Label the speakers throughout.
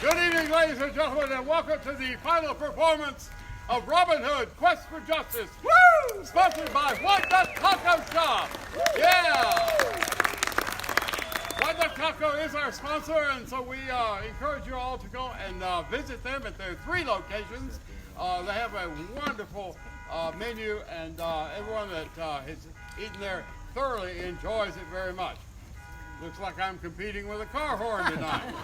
Speaker 1: Good evening, ladies and gentlemen, and welcome to the final performance of Robin Hood Quest for Justice. Woo! Sponsored by White Duck Taco Shop. Yeah! White Duck Taco is our sponsor, and so we encourage you all to go and visit them at their 3 locations. They have a wonderful menu, and everyone that has eaten there thoroughly enjoys it very much. Looks like I'm competing with a car horn tonight.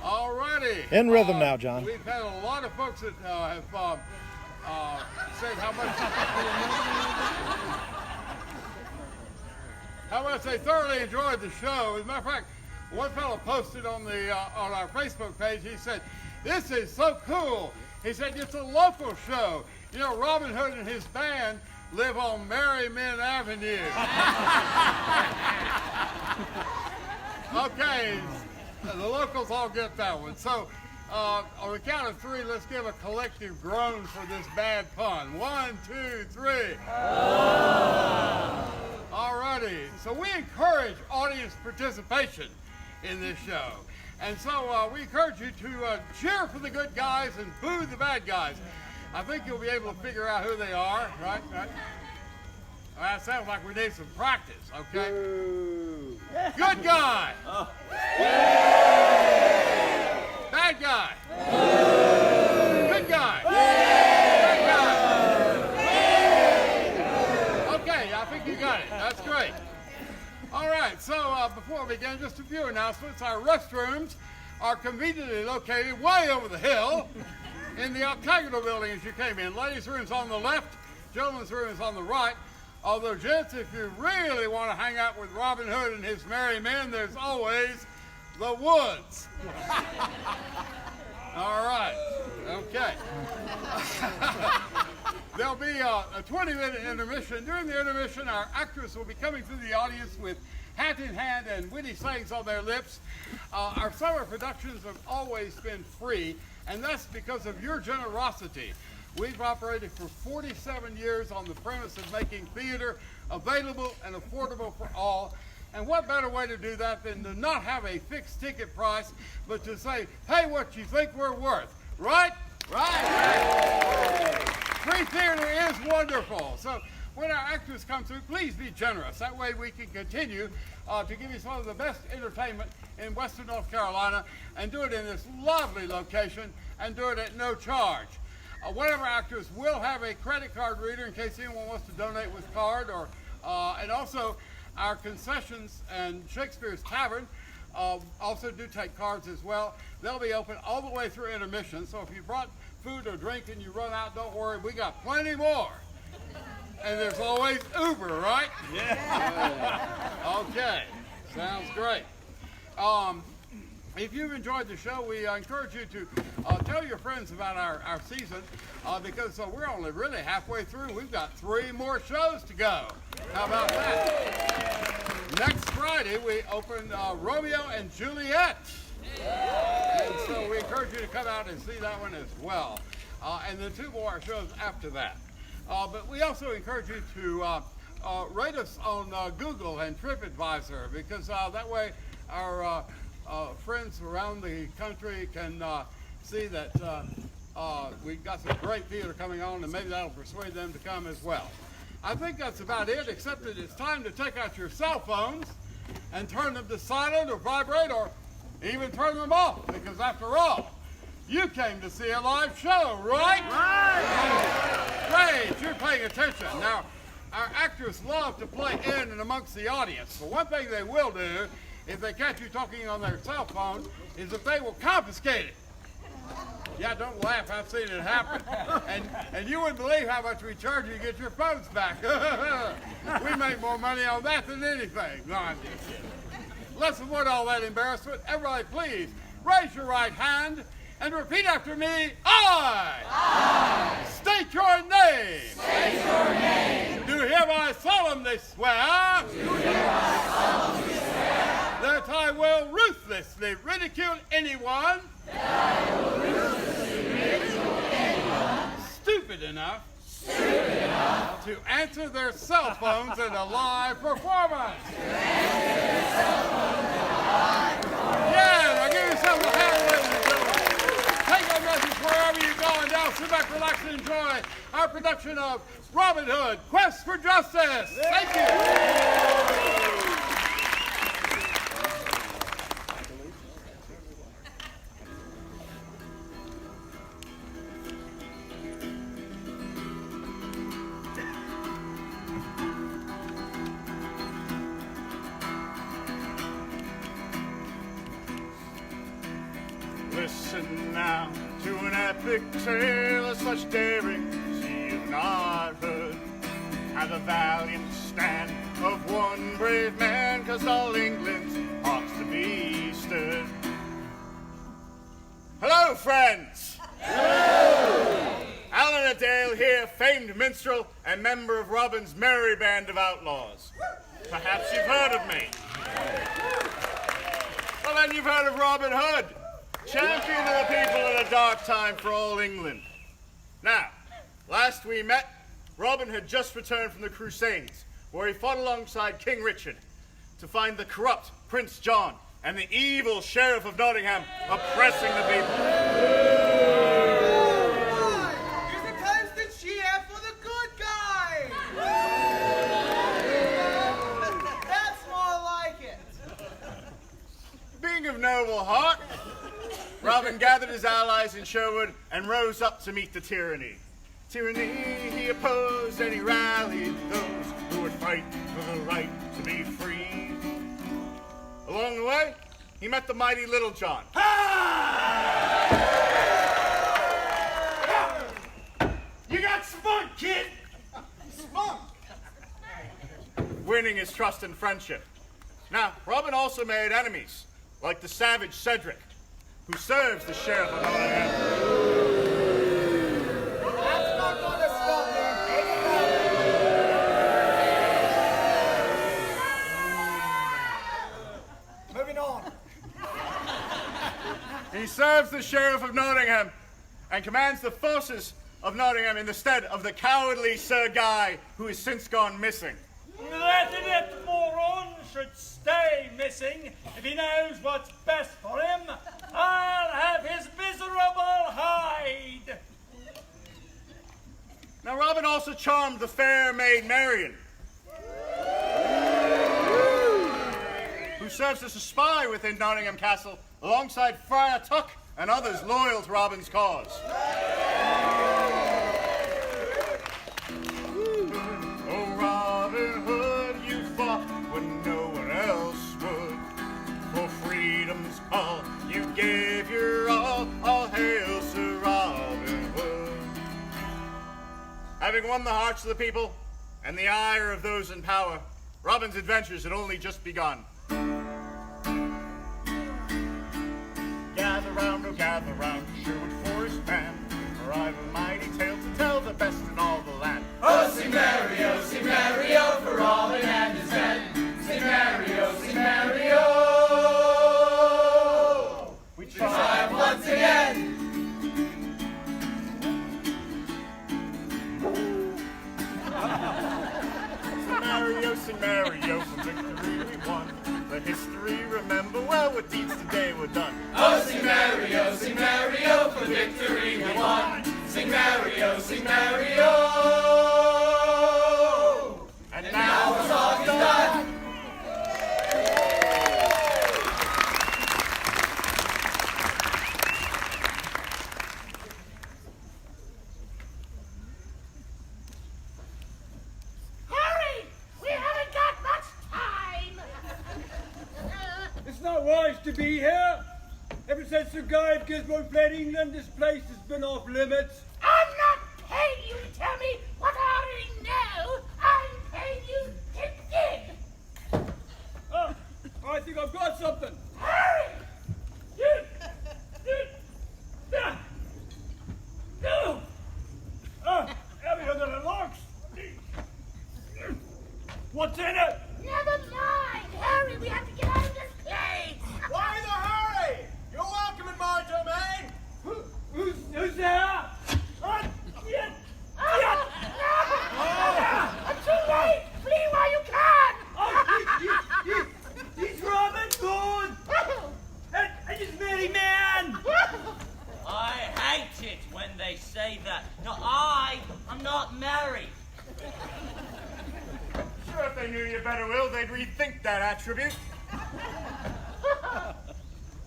Speaker 1: All righty.
Speaker 2: In rhythm now, John.
Speaker 1: We've had a lot of folks that have said how much they thoroughly enjoyed the show. As a matter of fact, one fellow posted on our Facebook page, he said, "This is so cool." He said, "It's a local show. You know, Robin Hood and his band live on Merrymen Avenue." Okay. The locals all get that one. So, on the count of 3, let's give a collective groan for this bad pun. 1, 2, 3. All righty. So we encourage audience participation in this show. And so we encourage you to cheer for the good guys and boo the bad guys. I think you'll be able to figure out who they are, right? Well, that sounds like we need some practice, okay? Boo. Good guy. Oh. Bad guy. Good guy. Bad guy. Okay, I think you got it. That's great. All right, so before we begin, just a few announcements. Our restrooms are conveniently located way over the hill in the octagonal building as you came in. Ladies' room's on the left, gentlemen's room is on the right. Although, gents, if you really want to hang out with Robin Hood and his merry men, there's always the woods. All right. Okay. There'll be a 20-minute intermission. During the intermission, our actors will be coming through the audience with hat in hand and witty sayings on their lips. Our summer productions have always been free, and that's because of your generosity. We've operated for 47 years on the premise of making theater available and affordable for all. And what better way to do that than to not have a fixed ticket price, but to say, pay what you think we're worth. Right? Right. Free theater is wonderful. So when our actors come through, please be generous. That way we can continue to give you some of the best entertainment in Western North Carolina and do it in this lovely location and do it at no charge. One of our actors will have a credit card reader in case anyone wants to donate with card, or and also our concessions and Shakespeare's Tavern also do take cards as well. They'll be open all the way through intermission, so if you brought food or drink and you run out, don't worry, we got plenty more. And there's always Uber, right? Yeah. Okay, sounds great. If you've enjoyed the show, we encourage you to tell your friends about our season because we're only really halfway through. We've got 3 more shows to go. How about that? Next Friday, we open Romeo and Juliet. And so we encourage you to come out and see that one as well. And then 2 more shows after that. But we also encourage you to rate us on Google and TripAdvisor because that way our friends around the country can see that we've got some great theater coming on, and maybe that'll persuade them to come as well. I think that's about it, except that it's time to take out your cell phones and turn them to silent or vibrate or even turn them off, because after all, you came to see a live show, right? Right! Great, you're paying attention. Now, our actors love to play in and amongst the audience, but one thing they will do if they catch you talking on their cell phone is that they will confiscate it. Yeah, don't laugh, I've seen it happen. And you wouldn't believe how much we charge you to get your phones back. We make more money on that than anything. No, I'm just kidding. Let's avoid all that embarrassment. Everybody, please raise your right hand and repeat after me. I state your name.
Speaker 3: State your name.
Speaker 1: Do hereby solemnly swear.
Speaker 3: Do hereby solemnly swear.
Speaker 1: That I will ruthlessly ridicule anyone.
Speaker 3: That I will ruthlessly ridicule anyone.
Speaker 1: Stupid enough.
Speaker 3: Stupid enough.
Speaker 1: To answer their cell phones in a live performance.
Speaker 3: To answer their cell phones in a live performance.
Speaker 1: Yeah, now give yourself a hand, ladies and gentlemen. our production of Robin Hood, Quest for Justice. Thank you.
Speaker 2: Listen now to an epic tale of such daring as ye have not heard. How the valiant stand of one brave man caused all England's hearts to be stirred. Hello, friends! Hello! Alan a Dale here, famed minstrel and member of Robin's merry band of outlaws. Perhaps you've heard of me. Well, then you've heard of Robin Hood, champion of the people in a dark time for all England. Now, last we met, Robin had just returned from the Crusades, where he fought alongside King Richard to find the corrupt Prince John and the evil Sheriff of Nottingham oppressing the people.
Speaker 4: Here's a constant cheer for the good guy! That's more like it.
Speaker 2: Being of noble heart, Robin gathered his allies in Sherwood and rose up to meet the tyranny. Tyranny he opposed and he rallied those who would fight for the right to be free. Along the way, he met the mighty Little John. You got spunk, kid! Spunk! Winning his trust and friendship. Now, Robin also made enemies, like the savage Cedric, who serves the Sheriff of Nottingham.
Speaker 4: That's not gonna stop me. Moving on.
Speaker 2: He serves the Sheriff of Nottingham and commands the forces of Nottingham in the stead of the cowardly Sir Guy, who has since gone missing.
Speaker 5: That inept moron should stay missing if he knows what's best for him. I'll have his miserable hide.
Speaker 2: Now, Robin also charmed the fair maid Marian, who serves as a spy within Nottingham Castle alongside Friar Tuck and others loyal to Robin's cause. Oh, Robin Hood, you fought when no one else would. For freedom's call, you gave your all hail Sir Robin Hood. Having won the hearts of the people and the ire of those in power, Robin's adventures had only just begun. Gather round, oh gather round, Sherwood Forest band, for I've a mighty tale to tell, the best in all the land.
Speaker 3: Oh, sing merry, oh, for Robin and his men. Sing merry, oh,
Speaker 2: We
Speaker 3: triumph once again.
Speaker 2: Sing merry, oh, for victory we won. The history remember well what deeds today were done.
Speaker 3: Oh, sing merry, oh, for victory we won. Sing merry, oh,
Speaker 2: And now
Speaker 3: our song is done.
Speaker 6: Hurry! We haven't got much time!
Speaker 5: It's not wise to be here. Ever since the guy of Gisbourne fled England, this place has been off limits.
Speaker 6: I'm not paying you to tell me what I already know. I'm paying you to dig.
Speaker 5: Oh, I think I've got something.
Speaker 6: Hurry!
Speaker 5: No! Heavy under the logs. What's in it?
Speaker 6: Never mind. Hurry, we have to get out of this place.
Speaker 4: Why the hurry? You're welcome in my domain.
Speaker 5: Who's there?
Speaker 6: I'm too late. Flee while you can.
Speaker 5: He's Robin Hood.
Speaker 2: you better will, they'd rethink that attribute.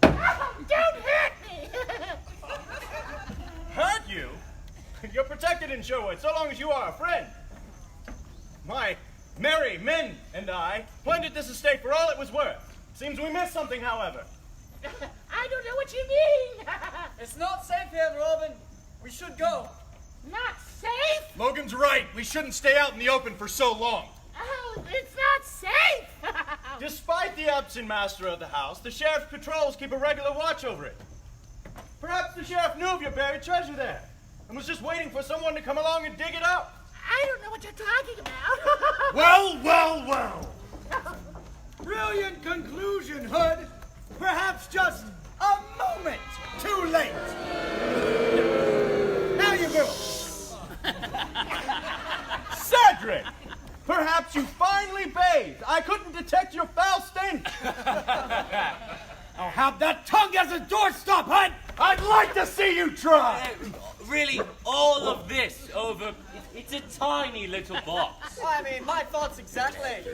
Speaker 6: Don't hurt me!
Speaker 2: Hurt you? You're protected in Sherwood so long as you are a friend. My merry men and I plundered this estate for all it was worth. Seems we missed something, however.
Speaker 6: I don't know what you mean!
Speaker 4: It's not safe here, Robin. We should go.
Speaker 6: Not safe?
Speaker 2: Logan's right. We shouldn't stay out in the open for so long.
Speaker 6: Oh, it's not safe!
Speaker 2: Despite the absent master of the house, the sheriff's patrols keep a regular watch over it. Perhaps the sheriff knew of your buried treasure there and was just waiting for someone to come along and dig it up.
Speaker 6: I don't know what you're talking about.
Speaker 2: Well, well, well.
Speaker 4: Brilliant conclusion, Hood. Perhaps just a moment too late. Now you go.
Speaker 2: Cedric! Perhaps you finally bathed. I couldn't detect your foul stench.
Speaker 4: I'll have that tongue as a doorstop, Hood.
Speaker 2: I'd like to see you try.
Speaker 7: Really, all of this over... It's a tiny little box.
Speaker 4: I mean, my thoughts exactly.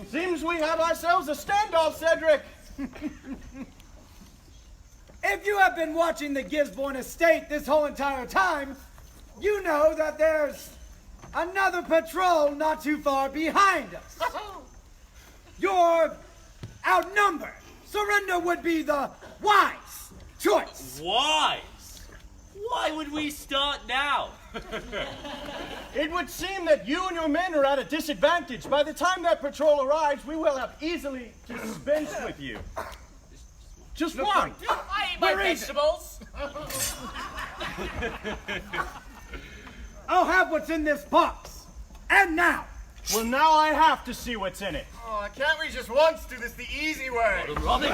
Speaker 2: Seems we have ourselves a standoff, Cedric.
Speaker 4: If you have been watching the Gisbourne estate this whole entire time, you know that there's another patrol not too far behind us. You're outnumbered. Surrender would be the wise choice.
Speaker 7: Wise? Why would we start now?
Speaker 2: It would seem that you and your men are at a disadvantage. By the time that patrol arrives, we will have easily dispensed with you. Just one.
Speaker 3: I eat my vegetables.
Speaker 4: I'll have what's in this box. And now.
Speaker 2: Well, now I have to see what's in it.
Speaker 1: Oh, can't we just once do this the easy way?
Speaker 7: Robin?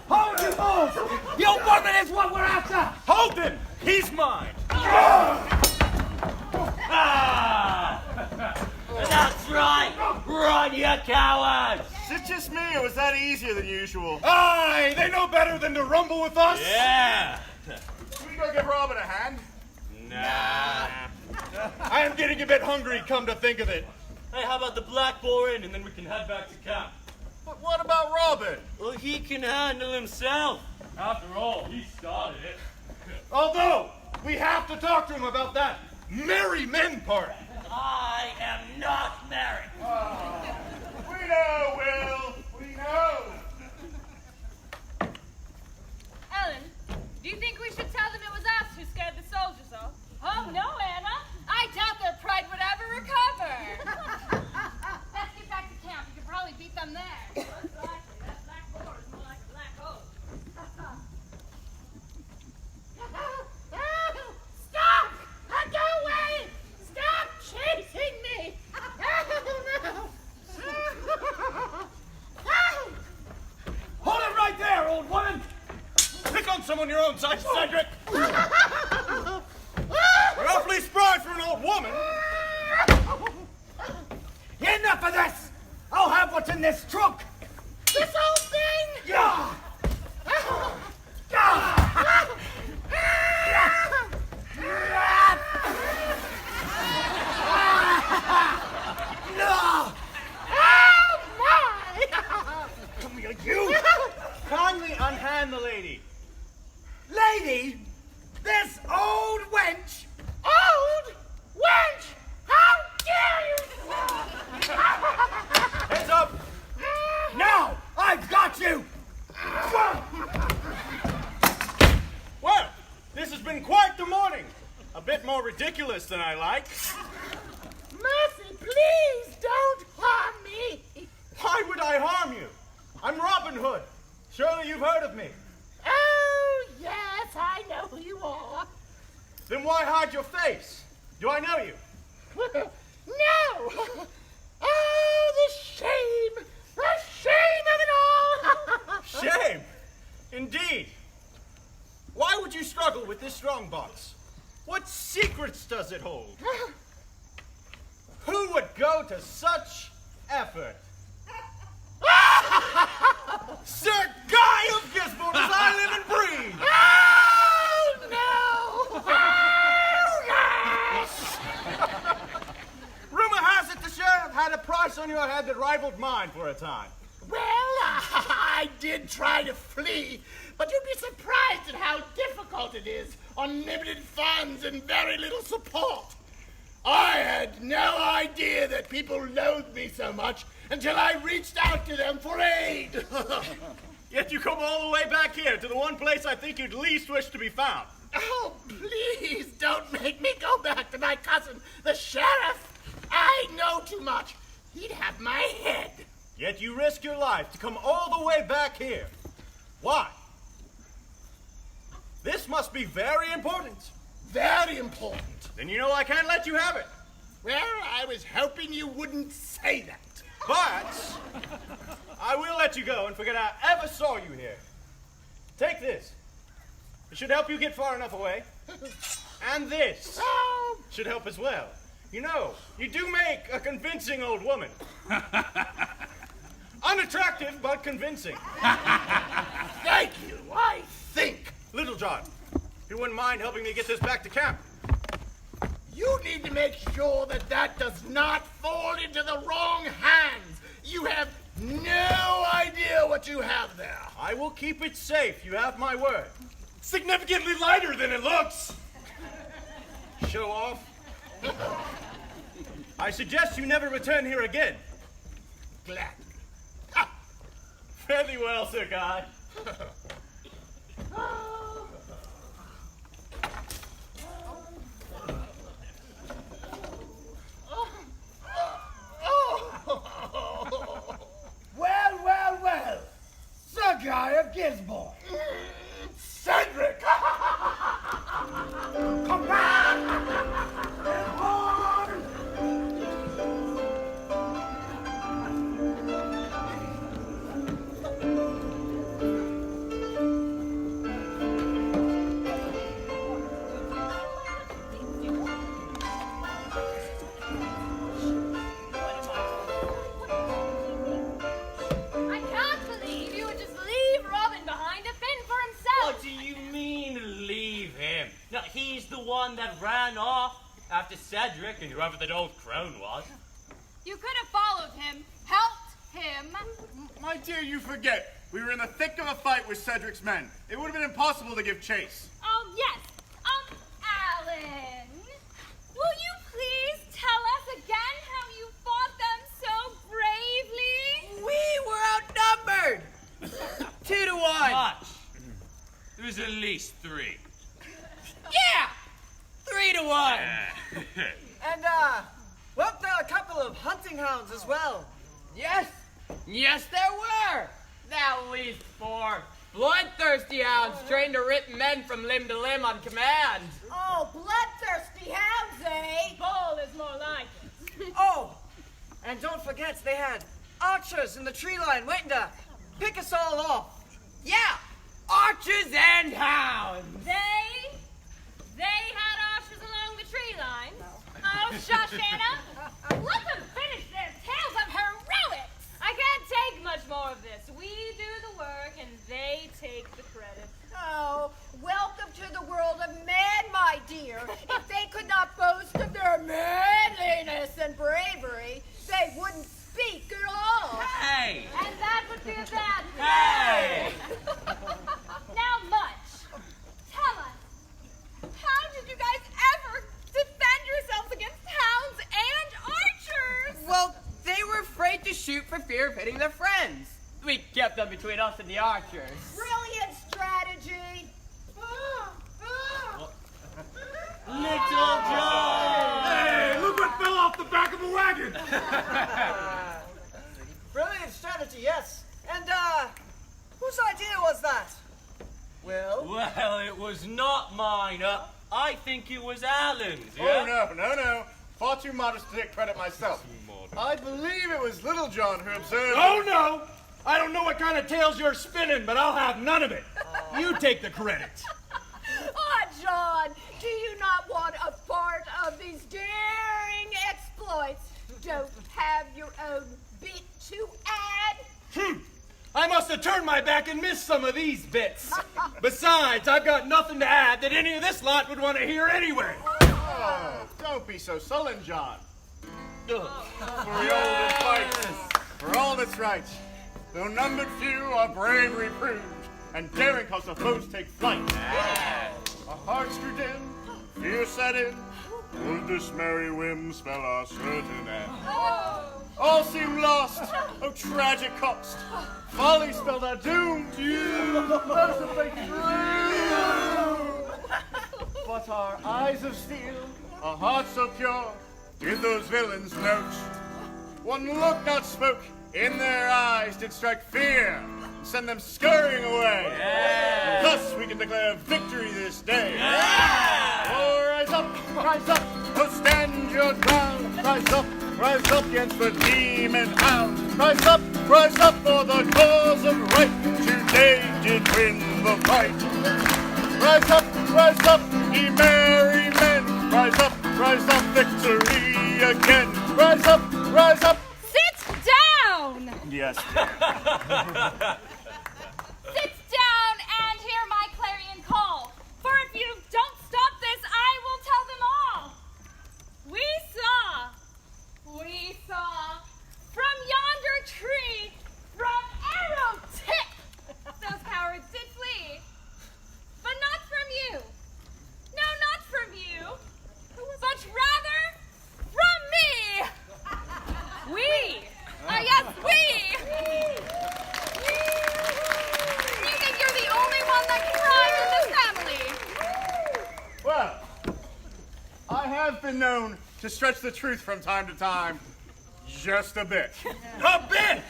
Speaker 4: Hold you fools! Your woman is what we're after!
Speaker 2: Hold him! He's mine!
Speaker 7: That's right! Run, you cowards!
Speaker 2: Is it just me, or was that easier than usual?
Speaker 8: Aye, they know better than to rumble with us.
Speaker 7: Yeah!
Speaker 2: Should we go give Robin a hand?
Speaker 7: Nah.
Speaker 8: I am getting a bit hungry, come to think of it.
Speaker 7: Hey, how about the Black Boar Inn, and then we can head back to camp?
Speaker 2: But what about Robin?
Speaker 7: Well, he can handle himself. After all, he started it.
Speaker 8: Although, we have to talk to him about that merry men part.
Speaker 7: I am not married.
Speaker 2: We know, Will. We know.
Speaker 9: Ellen, do you think we should tell them it was us who scared the soldiers off? Oh, no, Anna. I doubt their pride would ever recover. Let's get back to camp. You could probably beat them there. Most likely. That black boar is more like a black hole.
Speaker 6: Stop! Go away! Stop chasing me! Oh, no!
Speaker 4: Hold it right there, old woman!
Speaker 2: Pick on someone your own size, Cedric. You're awfully spry for an old woman.
Speaker 4: Enough of this! I'll have what's in this trunk!
Speaker 6: This whole thing!
Speaker 4: Yeah! No!
Speaker 6: Oh, my!
Speaker 4: Come here, you!
Speaker 2: Kindly unhand the lady.
Speaker 4: Lady! This old wench!
Speaker 6: Old wench! How dare you!
Speaker 2: Heads up.
Speaker 4: Now! I've got you!
Speaker 2: Well, this has been quite the morning. A bit more ridiculous than I like.
Speaker 6: Mercy, please don't harm me!
Speaker 2: Why would I harm you? I'm Robin Hood. Surely you've heard of me.
Speaker 6: Oh, yes, I know who you are.
Speaker 2: Then why hide your face? Do I know you?
Speaker 6: No! Oh, the shame! The shame of it all!
Speaker 2: Shame. Indeed. Why would you struggle with this strongbox? What secrets does it hold? Who would go to such effort?
Speaker 8: Sir Guy of Gisbourne, as I live and breathe! Rumor has it the sheriff had a price on your head that rivaled mine for a time.
Speaker 6: Well, I did try to flee, but you'd be surprised at how difficult it is on limited funds and very little support. I had no idea that people loathed me so much until I reached out to them for aid.
Speaker 2: Yet you come all the way back here to the one place I think you'd least wish to be found.
Speaker 6: Oh, please don't make me go back to my cousin, the sheriff. I know too much. He'd have my head.
Speaker 2: Yet you risk your life to come all the way back here. Why? This must be very important.
Speaker 6: Very important.
Speaker 2: Then you know I can't let you have it.
Speaker 6: Well, I was hoping you wouldn't say that.
Speaker 2: But I will let you go and forget I ever saw you here. Take this. It should help you get far enough away. And this should help as well. You know, you do make a convincing old woman. Unattractive, but convincing.
Speaker 6: Thank you, I think.
Speaker 2: Little John, you wouldn't mind helping me get this back to camp?
Speaker 6: You need to make sure that that does not fall into the wrong hands. You have no idea what you have there.
Speaker 2: I will keep it safe, you have my word.
Speaker 8: Significantly lighter than it looks.
Speaker 2: Show off. I suggest you never return here again.
Speaker 6: Glad.
Speaker 2: Fairly well, Sir Guy.
Speaker 4: Well, well, well. Sir Guy of Gisbourne.
Speaker 6: Cedric!
Speaker 4: Come back! Gisbourne!
Speaker 9: I can't believe you would just leave Robin behind to fend for himself.
Speaker 7: What do you mean, leave him? No, he's the one that ran off after Cedric and whoever that old crone was.
Speaker 9: You could have followed him, helped him.
Speaker 2: My dear, you forget. We were in the thick of a fight with Cedric's men. It would have been impossible to give chase.
Speaker 9: Oh, yes. Alan, will you please tell us again how you fought them so bravely?
Speaker 10: We were outnumbered! 2-1.
Speaker 7: Much. There was at least 3.
Speaker 10: Yeah! 3-1.
Speaker 4: And, whooped a couple of hunting hounds as well.
Speaker 10: Yes, there were. At least 4 bloodthirsty hounds trained to rip men from limb to limb on command.
Speaker 9: Oh, bloodthirsty hounds, eh? Bull is more like it.
Speaker 4: Oh, and don't forget they had archers in the tree line waiting to pick us all off.
Speaker 10: Yeah, archers and hounds.
Speaker 9: They had archers along the tree line. Oh, shush, Anna. Let them finish their tales of heroics. I can't take much more of this. We do the work and they take the credit.
Speaker 11: Oh, welcome to the world of men, my dear. If they could not boast of their manliness and bravery, they wouldn't speak at all.
Speaker 7: Hey!
Speaker 9: And that would be a bad thing.
Speaker 7: Hey!
Speaker 9: Now, Much, tell us, how did you guys ever defend yourselves against hounds and archers?
Speaker 10: Well, they were afraid to shoot for fear of hitting their friends. We kept them between us and the archers.
Speaker 11: Brilliant strategy.
Speaker 7: Little John!
Speaker 8: Hey, look what fell off the back of a wagon!
Speaker 4: Brilliant strategy, yes. And, whose idea was that? Well,
Speaker 7: Well, it was not mine. I think it was Alan's.
Speaker 2: Oh,
Speaker 7: Yeah?
Speaker 2: no. Far too modest to take credit myself. I believe it was Little John who observed...
Speaker 8: Oh, no! I don't know what kind of tales you're spinning, but I'll have none of it. You take the credit.
Speaker 11: Oh, John, do you not want a part of these daring exploits? Don't have your own bit to add?
Speaker 8: I must have turned my back and missed some of these bits. Besides, I've got nothing to add that any of this lot would want to hear anyway.
Speaker 2: Oh, don't be so sullen, John. For the olden fights, for all that's right. Though numbered few, our bravery proved, and daring caused the foes take flight. Our hearts grew dim, fear set in. Would this merry whim spell our certain end? All seemed lost, oh tragic cost. Folly spelled our doom. Mercifully true. But our eyes of steel, our hearts so pure, did those villains note. One look not spoke, in their eyes did strike fear, and send them scurrying away. Thus we can declare victory this day. Oh, rise up, oh stand your ground. Rise up against the demon hound. Rise up for the cause of right. Today did win the fight. Rise up, ye merry men. Rise up, victory again. Rise up.
Speaker 9: Sit down!
Speaker 2: Yes.
Speaker 9: Sit down and hear my clarion call. For if you don't stop this, I will tell them all. We saw from yonder tree, from arrow tip, those cowards did flee. But not from you. No, not from you. But rather from me. We. Yes, we. You think you're the only one that can rhyme in this family?
Speaker 2: Well, I have been known to stretch the truth from time to time. Just a bit.
Speaker 8: A bit!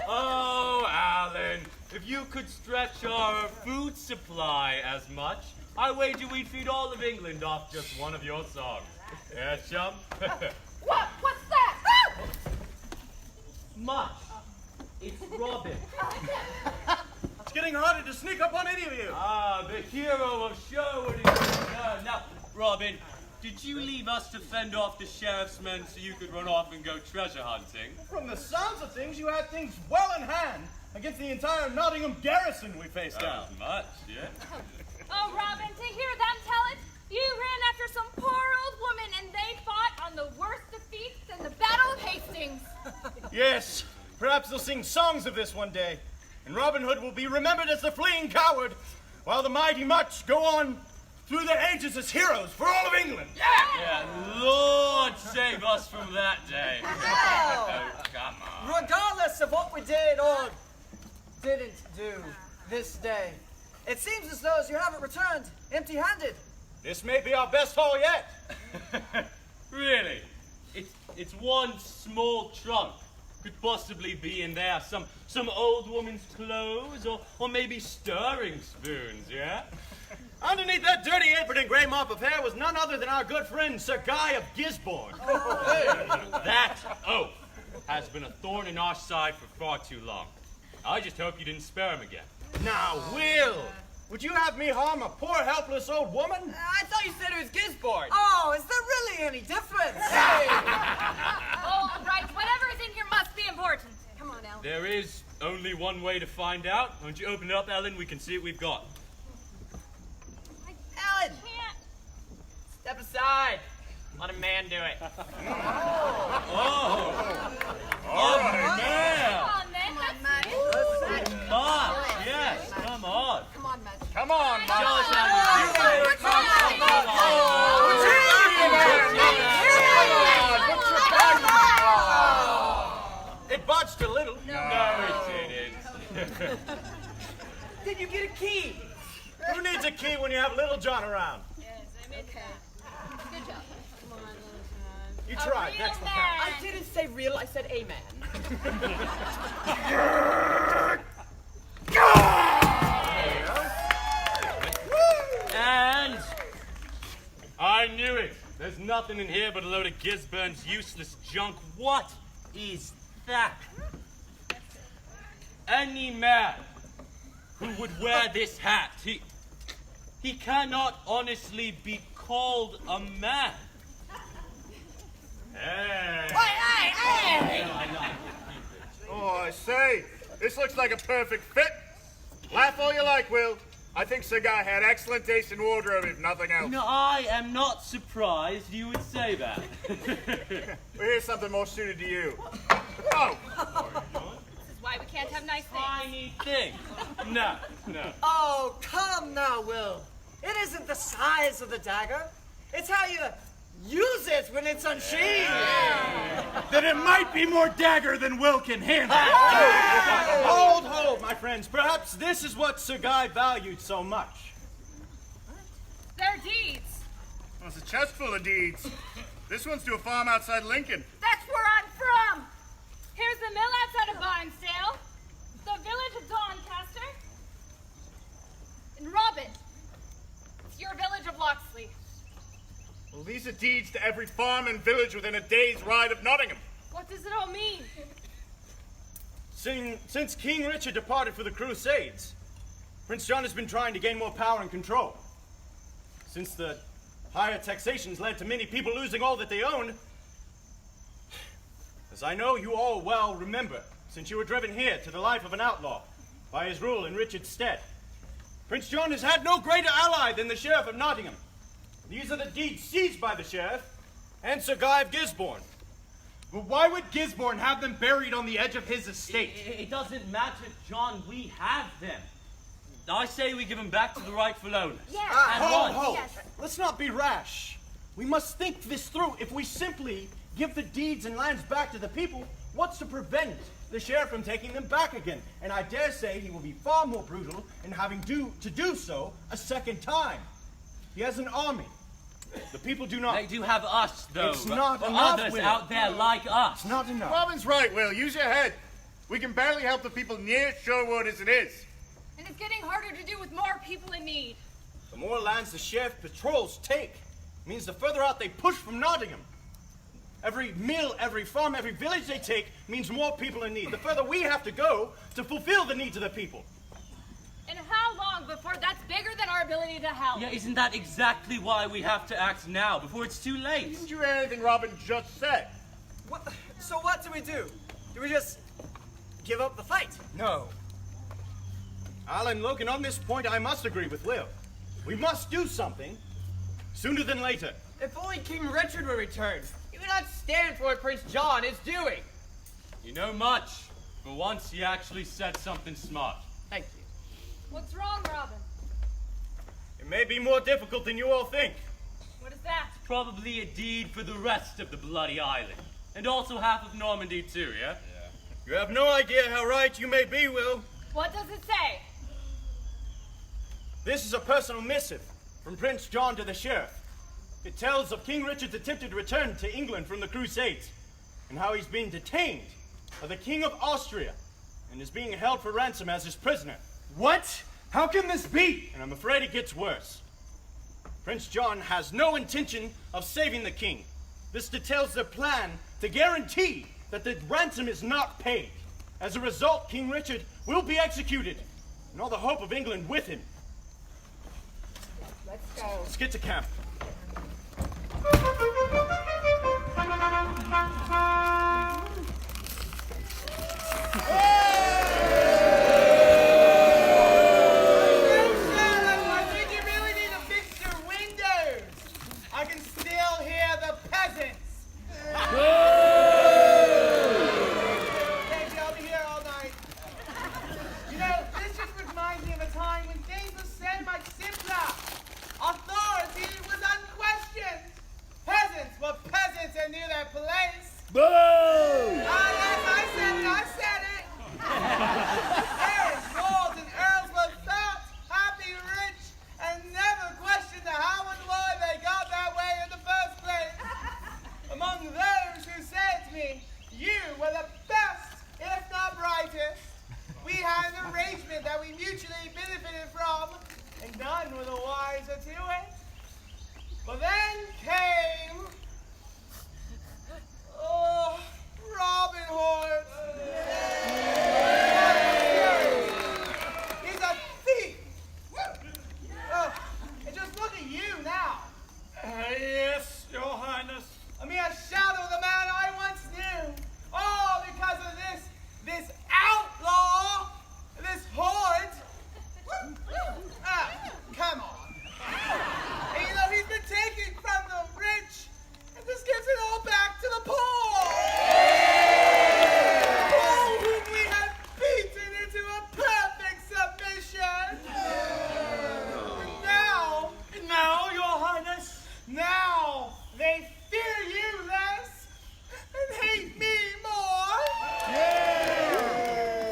Speaker 7: Oh, Alan, if you could stretch our food supply as much, I wager we'd feed all of England off just one of your songs. Yeah, chum?
Speaker 11: What's that?
Speaker 7: Much. It's Robin.
Speaker 8: It's getting harder to sneak up on any of you.
Speaker 7: The hero of Sherwood. Now, Robin, did you leave us to fend off the sheriff's men so you could run off and go treasure hunting?
Speaker 8: From the sounds of things, you had things well in hand against the entire Nottingham garrison we faced down.
Speaker 7: Much, yeah.
Speaker 9: Oh, Robin, to hear them tell it, you ran after some poor old woman and they fought on the worst defeats in the Battle of Hastings.
Speaker 8: Yes, perhaps they'll sing songs of this one day, and Robin Hood will be remembered as the fleeing coward, while the mighty much go on through the ages as heroes for all of England.
Speaker 7: Yeah, Lord save us from that day.
Speaker 4: Oh,
Speaker 7: come on.
Speaker 4: regardless of what we did or didn't do this day, it seems as though you haven't returned empty-handed.
Speaker 8: This may be our best haul yet.
Speaker 7: Really? It's one small trunk. Could possibly be in there some old woman's clothes or maybe stirring spoons, yeah?
Speaker 8: Underneath that dirty apron and grey mop of hair was none other than our good friend Sir Guy of Gisbourne.
Speaker 7: That oath has been a thorn in our side for far too long. I just hope you didn't spare him again.
Speaker 8: Now, Will, would you have me harm a poor helpless old woman?
Speaker 10: I thought you said it was Gisbourne.
Speaker 4: Oh, is there really any difference?
Speaker 9: All right, whatever is in here must be important. Come on, Ellen.
Speaker 7: There is only one way to find out. Why don't you open it up, Ellen? We can see what we've got.
Speaker 10: Ellen,
Speaker 9: Can't.
Speaker 10: step aside. Let a man do it.
Speaker 7: Oh, man!
Speaker 9: Come on, then.
Speaker 11: Come on,
Speaker 9: That's
Speaker 11: Matt.
Speaker 9: it.
Speaker 7: Yes, come on.
Speaker 11: Come on, Matt.
Speaker 2: Come on,
Speaker 7: Tell
Speaker 2: Mom.
Speaker 7: us how you do it.
Speaker 8: It botched a little.
Speaker 7: No, it didn't.
Speaker 4: Did you get a key?
Speaker 8: Who needs a key when you have Little John around?
Speaker 11: Good job. Come on, Littleton.
Speaker 8: You tried.
Speaker 9: Real
Speaker 8: That's the
Speaker 9: man.
Speaker 8: count.
Speaker 10: I didn't say real, I said amen.
Speaker 7: And I knew it. There's nothing in here but a load of Gisbourne's useless junk. What is that? Any man who would wear this hat, he cannot honestly be called a man. Hey.
Speaker 10: Hey!
Speaker 2: Oh, I say, This looks like a perfect fit. Laugh all you like, Will. I think Sir Guy had excellent taste in wardrobe, if nothing else.
Speaker 7: No, I am not surprised you would say that.
Speaker 2: Well, here's something more suited to you. Oh!
Speaker 9: This is why we can't have nice things.
Speaker 7: Tiny thing. No.
Speaker 4: Oh, come now, Will. It isn't the size of the dagger. It's how you use it when it's unsheathed.
Speaker 8: That it might be more dagger than Will can handle. Hold, my friends. Perhaps this is what Sir Guy valued so much.
Speaker 9: Their deeds.
Speaker 2: Well, it's a chest full of deeds. This one's to a farm outside Lincoln.
Speaker 11: That's where I'm from.
Speaker 9: Here's the mill outside of Barnesdale, the village of Doncaster, and Robin, it's your village of Locksley.
Speaker 2: Well, these are deeds to every farm and village within a day's ride of Nottingham.
Speaker 9: What does it all mean?
Speaker 8: Since King Richard departed for the Crusades, Prince John has been trying to gain more power and control. Since the higher taxations led to many people losing all that they owned, as I know you all well remember, since you were driven here to the life of an outlaw by his rule in Richard's stead, Prince John has had no greater ally than the Sheriff of Nottingham. These are the deeds seized by the Sheriff and Sir Guy of Gisbourne.
Speaker 12: But why would Gisbourne have them buried on the edge of his estate?
Speaker 7: It doesn't matter, John. We have them. I say we give them back to the rightful owners.
Speaker 11: Yes.
Speaker 8: Ho!
Speaker 11: Yes.
Speaker 8: Let's not be rash. We must think this through. If we simply give the deeds and lands back to the people, what's to prevent the sheriff from taking them back again? And I dare say he will be far more brutal in having to do so a second time. He has an army. The people do not.
Speaker 7: They do have us, though.
Speaker 8: It's not
Speaker 7: for
Speaker 8: enough,
Speaker 7: others
Speaker 8: Will.
Speaker 7: out there like us.
Speaker 8: It's not enough.
Speaker 2: Robin's right, Will. Use your head. We can barely help the people near Sherwood as it is.
Speaker 9: And it's getting harder to do with more people in need.
Speaker 8: The more lands the sheriff patrols take means the further out they push from Nottingham. Every mill, every farm, every village they take means more people in need. The further we have to go to fulfill the needs of the people.
Speaker 9: And how long before that's bigger than our ability to help?
Speaker 7: Yeah, isn't that exactly why we have to act now, before it's too late?
Speaker 2: Didn't you hear anything Robin just said?
Speaker 4: So what do we do? Do we just give up the fight?
Speaker 8: No. Alan Logan, on this point I must agree with Will. We must do something sooner than later.
Speaker 10: If only King Richard would return, he would not stand for what Prince John is doing.
Speaker 7: You know much. For once, he actually said something smart.
Speaker 10: Thank you.
Speaker 9: What's wrong, Robin?
Speaker 8: It may be more difficult than you all think.
Speaker 9: What is that?
Speaker 7: Probably a deed for the rest of the bloody island. And also half of Normandy, too, yeah?
Speaker 8: You have no idea how right you may be, Will.
Speaker 9: What does it say?
Speaker 8: This is a personal missive from Prince John to the sheriff. It tells of King Richard's attempted return to England from the Crusades and how he's been detained by the King of Austria and is being held for ransom as his prisoner.
Speaker 12: What? How can this be?
Speaker 8: And I'm afraid it gets worse. Prince John has no intention of saving the king. This details their plan to guarantee that the ransom is not paid. As a result, King Richard will be executed, and all the hope of England with him.
Speaker 11: Let's go.
Speaker 8: Let's get to camp.
Speaker 4: This outlaw
Speaker 6: Now they fear you less and hate me more.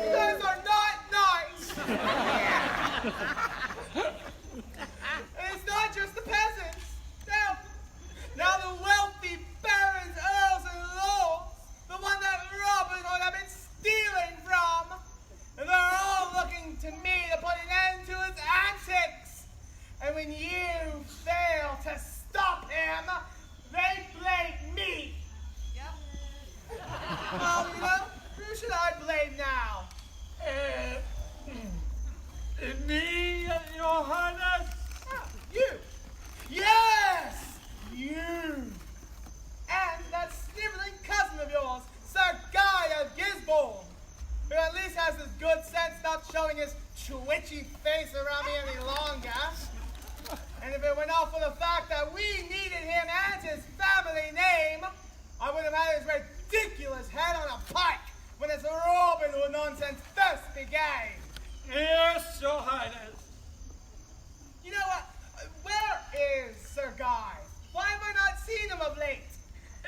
Speaker 6: You guys are not nice. And it's not just the peasants. Now the wealthy barons, earls, and lords, the one that Robin Hood have been stealing from, and they're all looking to me to put an end to his antics. And when you fail to stop him, they blame me. Yep. Well, who should I blame now?
Speaker 5: Me, Your Highness?
Speaker 6: You. Yes, you. And that sniveling cousin of yours, Sir Guy of Gisbourne, who at least has his good sense not showing his twitchy face around me any longer. And if it were not for the fact that we needed him and his family name, I would have had his ridiculous head on a pike when this Robin Hood nonsense first began.
Speaker 5: Yes, Your Highness.
Speaker 6: You know what? Where is Sir Guy? Why have I not seen him of late?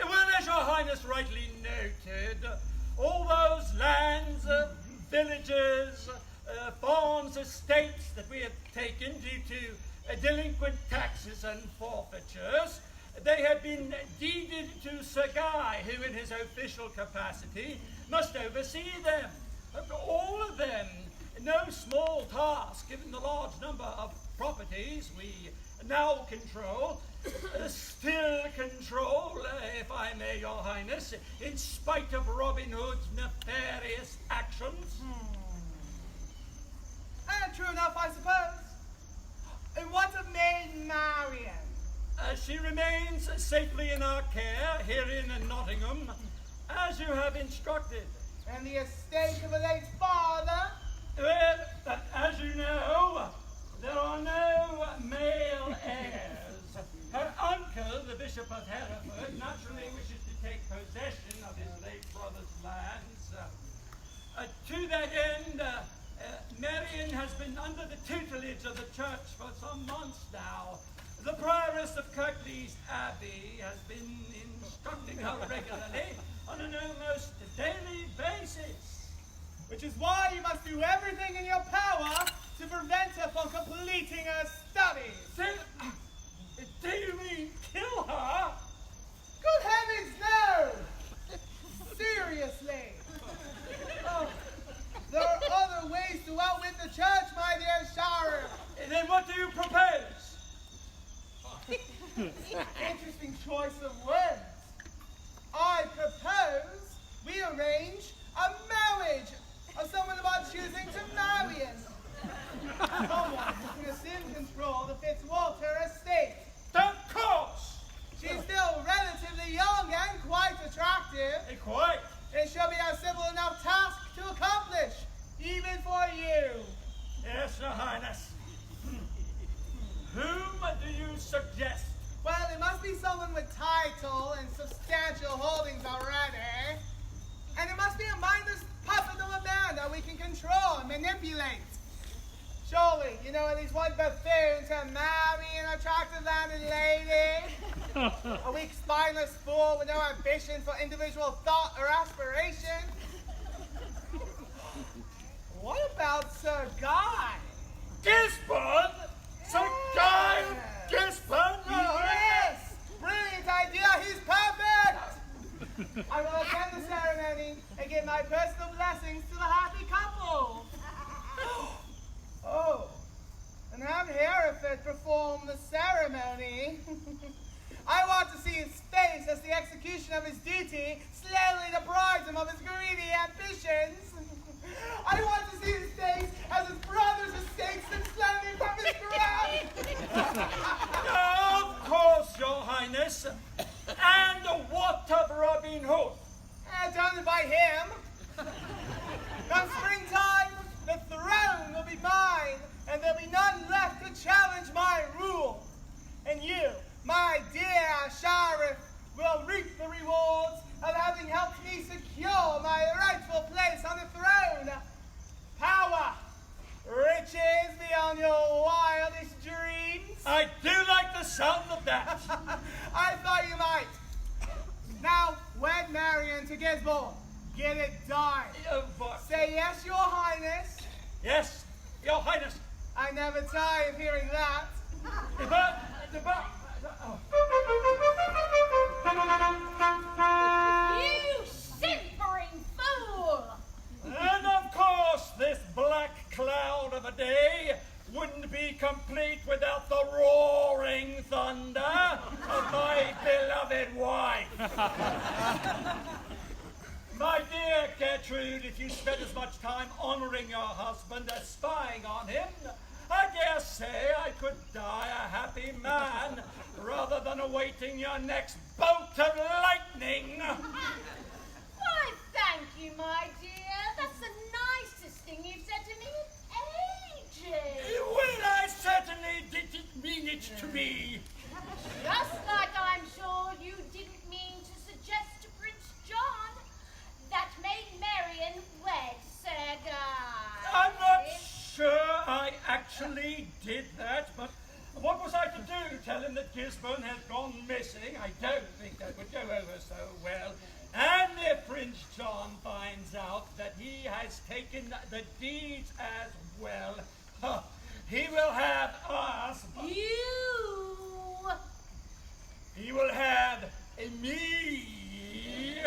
Speaker 5: Well, as Your Highness rightly noted, all those lands, villages, farms, estates that we have taken due to delinquent taxes and forfeitures, they have been deeded to Sir Guy, who in his official capacity must oversee them. All of them. No small task, given the large number of properties we now control, still control, if I may, Your Highness, in spite of Robin Hood's nefarious actions.
Speaker 6: And true enough, I suppose. And what of Maid Marian?
Speaker 5: She remains safely in our care here in Nottingham, as you have instructed.
Speaker 6: And the estate of the late father?
Speaker 5: Well, as you know, there are no male heirs. Her uncle, the Bishop of Hereford, naturally wishes to take possession of his late brother's lands. To that end, Marian has been under the tutelage of the church for some months now. The prioress of Kirklees Abbey has been instructing her regularly on an almost daily basis.
Speaker 6: Which is why you must do everything in your power to prevent her from completing her studies.
Speaker 5: Do you mean kill her?
Speaker 6: Good heavens, no! Seriously. Oh, there are other ways to outwit the church, my dear Sheriff.
Speaker 5: Then what do you propose?
Speaker 6: Interesting choice of words. I propose we arrange a marriage of someone of our choosing to marry him. Someone who can assume control of the Fitzwalter estate.
Speaker 5: Of course!
Speaker 6: She's still relatively young and quite attractive.
Speaker 5: Quite.
Speaker 6: It shall be a simple enough task to accomplish, even for you.
Speaker 5: Yes, Your Highness. Whom do you suggest?
Speaker 6: Well, it must be someone with title and substantial holdings already. And it must be a mindless puppet of a man that we can control and manipulate. Surely, you know at least one buffoon to marry an attractive landed lady. A weak, spineless fool with no ambition for individual thought or aspiration. What about Sir Guy?
Speaker 5: Gisbourne? Sir Guy of Gisbourne?
Speaker 6: Yes! Brilliant idea, he's perfect! I will attend the ceremony and give my personal blessings to the happy couple. Oh, and have Hereford perform the ceremony. I want to see his face as the execution of his duty slowly deprives him of his greedy ambitions. I want to see his face as his brother's estate slips slowly from his grasp.
Speaker 5: Of course, Your Highness. And what of Robin Hood?
Speaker 6: Done by him. Come springtime, the throne will be mine, and there'll be none left to challenge my rule. And you, my dear Sheriff, will reap the rewards of having helped me secure my rightful place on the throne. Power, riches beyond your wildest dreams.
Speaker 5: I do like the sound of that.
Speaker 12: I thought you might. Now, wed Marion to Gisbourne. Get it done. Say yes, Your Highness.
Speaker 5: Yes, Your Highness.
Speaker 12: I never tire of hearing that.
Speaker 11: You simpering fool!
Speaker 5: And of course, this black cloud of a day wouldn't be complete without the roaring thunder of my beloved wife. My dear Gertrude, if you spent as much time honoring your husband as spying on him, I dare say I could die a happy man rather than awaiting your next bolt of lightning.
Speaker 11: Why, thank you, my dear. That's the nicest thing you've said to me in ages.
Speaker 5: Well, I certainly didn't mean it to be.
Speaker 11: Just like I'm sure you didn't mean to suggest to Prince John that Maid Marian wed Sir Guy.
Speaker 5: I'm not sure I actually did that, but what was I to do? Tell him that Gisbourne has gone missing? I don't think that would go over so well. And if Prince John finds out that he has taken the deeds as well, he will have us.
Speaker 11: You!
Speaker 5: He will have me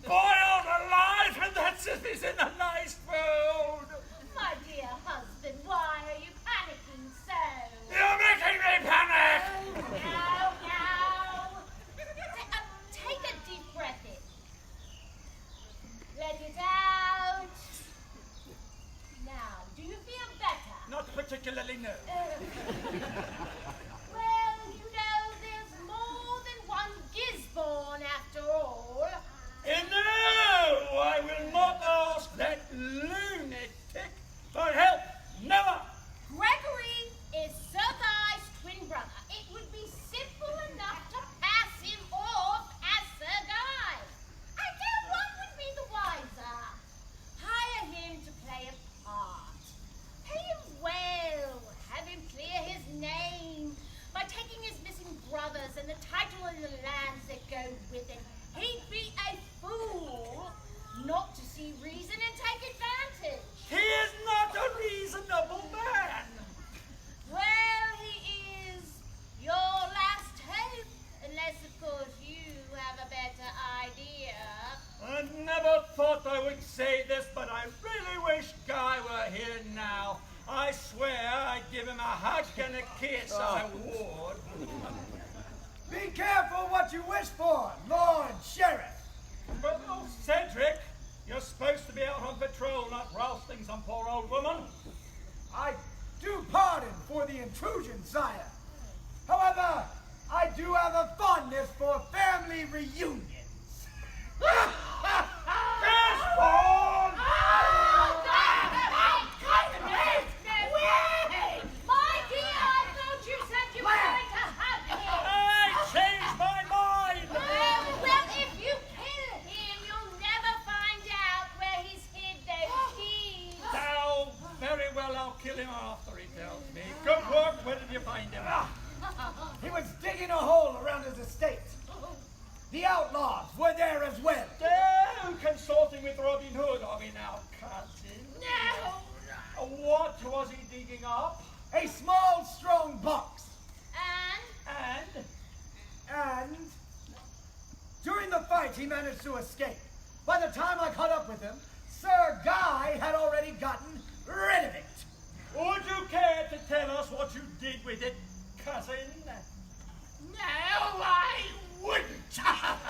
Speaker 5: boiled alive, and that's if he's in a nice mood.
Speaker 11: My dear husband, why are you panicking so?
Speaker 5: You're making me panic!
Speaker 11: Now. Take a deep breath in. Let it out. Now, do you feel better?
Speaker 5: Not particularly, no.
Speaker 11: Well, you know, there's more than one Gisbourne after all.
Speaker 5: No, I will not ask that lunatic for help. Never.
Speaker 11: Gregory is Sir Guy's twin brother. It would be simple enough to pass him off as Sir Guy. I tell one would be the wiser. Hire him to play a part. Pay him well. Have him clear his name by taking his missing brothers and the title and the lands that go with it. He'd be a fool not to see reason and take advantage.
Speaker 5: He is not a reasonable man.
Speaker 11: Well, he is your last hope, unless, of course, you have a better idea.
Speaker 5: I never thought I would say this, but I really wish Guy were here now. I swear I'd give him a hug and a kiss. I would.
Speaker 4: Be careful what you wish for, Lord Sheriff.
Speaker 5: But, oh, Cedric, you're supposed to be out on patrol, not rousting some poor old woman.
Speaker 4: I do pardon for the intrusion, sire. However, I do have a fondness for family reunions.
Speaker 5: Gisbourne!
Speaker 11: My dear, I thought you said you were going to hug him.
Speaker 5: I changed my mind!
Speaker 11: Well, if you kill him, you'll never find out where he's hid those deeds.
Speaker 5: Now, very well, I'll kill him after he tells me. Good work, where did you find him?
Speaker 4: He was digging a hole around his estate. The outlaws were there as well.
Speaker 5: Oh, consulting with Robin Hood, are we now, cousin?
Speaker 11: No.
Speaker 5: What was he digging up?
Speaker 4: A small, strong box.
Speaker 5: And?
Speaker 4: During the fight, he managed to escape. By the time I caught up with him, Sir Guy had already gotten rid of it.
Speaker 5: Would you care to tell us what you did with it, cousin?
Speaker 6: No, I wouldn't.
Speaker 11: Perhaps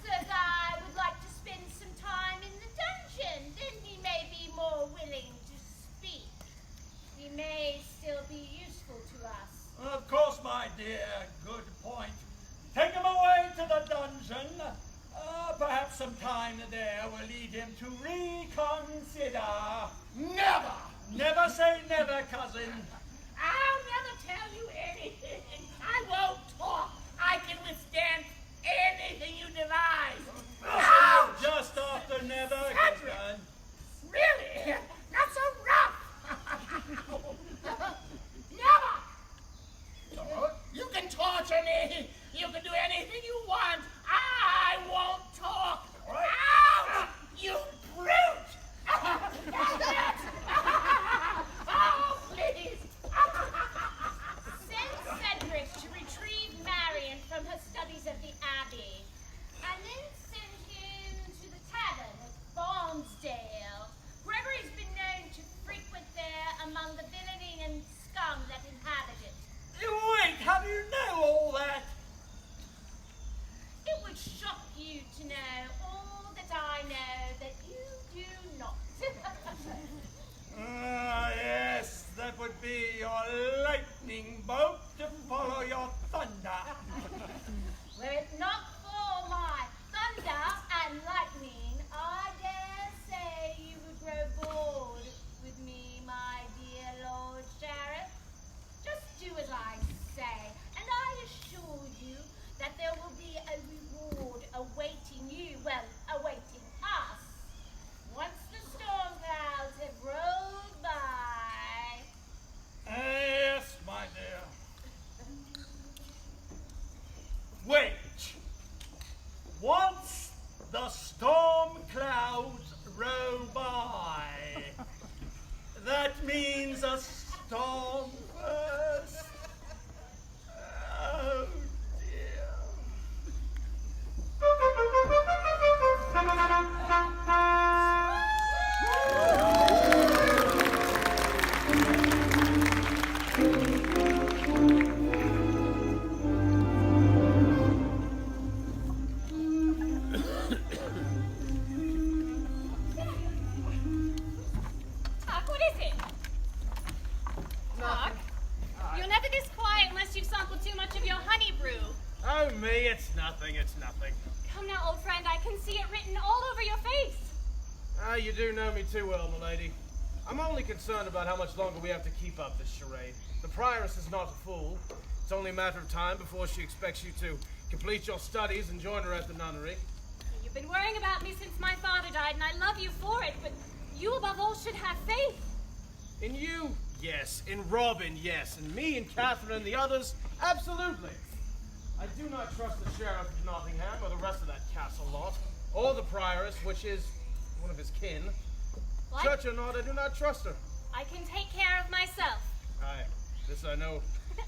Speaker 11: Sir Guy would like to spend some time in the dungeon. Then he may be more willing to speak. He may still be useful to us.
Speaker 5: Of course, my dear, good point. Take him away to the dungeon. Perhaps some time there will lead him to reconsider.
Speaker 6: Never.
Speaker 5: Never say never, cousin.
Speaker 6: I'll never tell you anything. I won't talk. I can withstand anything you devise. Ouch!
Speaker 5: Just after never,
Speaker 6: Cedric!
Speaker 5: cousin.
Speaker 6: Really? Not so rough. Never. You can do anything you want. I won't talk. Out! You brute! Oh, please!
Speaker 11: Send Cedric to retrieve Marion from her studies at the Abbey, and then send him to the tavern at Barnesdale. Gregory's been known to frequent there among the villainy and scum that inhabit it.
Speaker 5: Wait, how do you know all that?
Speaker 11: It would shock you to know all that I know that you do not.
Speaker 5: Ah, yes, that would be your lightning bolt to follow your thunder.
Speaker 11: Were it not for my thunder and lightning, I dare say you would grow bored with me, my dear Lord Sheriff. Just do as I say, and I assure you that there will be a reward awaiting you, well, awaiting us, once the storm clouds have rolled by.
Speaker 5: Yes, my dear. Wait. Once the storm clouds roll by, that means a storm first. Oh dear.
Speaker 9: Tuck, what is it? Tuck, you're never this quiet unless you've sampled too much of your honey brew.
Speaker 8: Oh, me, it's nothing, it's nothing.
Speaker 9: Come now, old friend, I can see it written all over your face.
Speaker 8: Ah, you do know me too well, milady. I'm only concerned about how much longer we have to keep up this charade. The prioress is not a fool. It's only a matter of time before she expects you to complete your studies and join her at the nunnery.
Speaker 9: You've been worrying about me since my father died, and I love you for it, but you above all should have faith.
Speaker 8: In you, yes. In Robin, yes. And me and Catherine and the others, absolutely. I do not trust the Sheriff of Nottingham or the rest of that castle lot, or the prioress, which is one of his kin.
Speaker 9: What?
Speaker 8: Church or not, I do not trust her.
Speaker 9: I can take care of myself,
Speaker 8: Aye, this I know.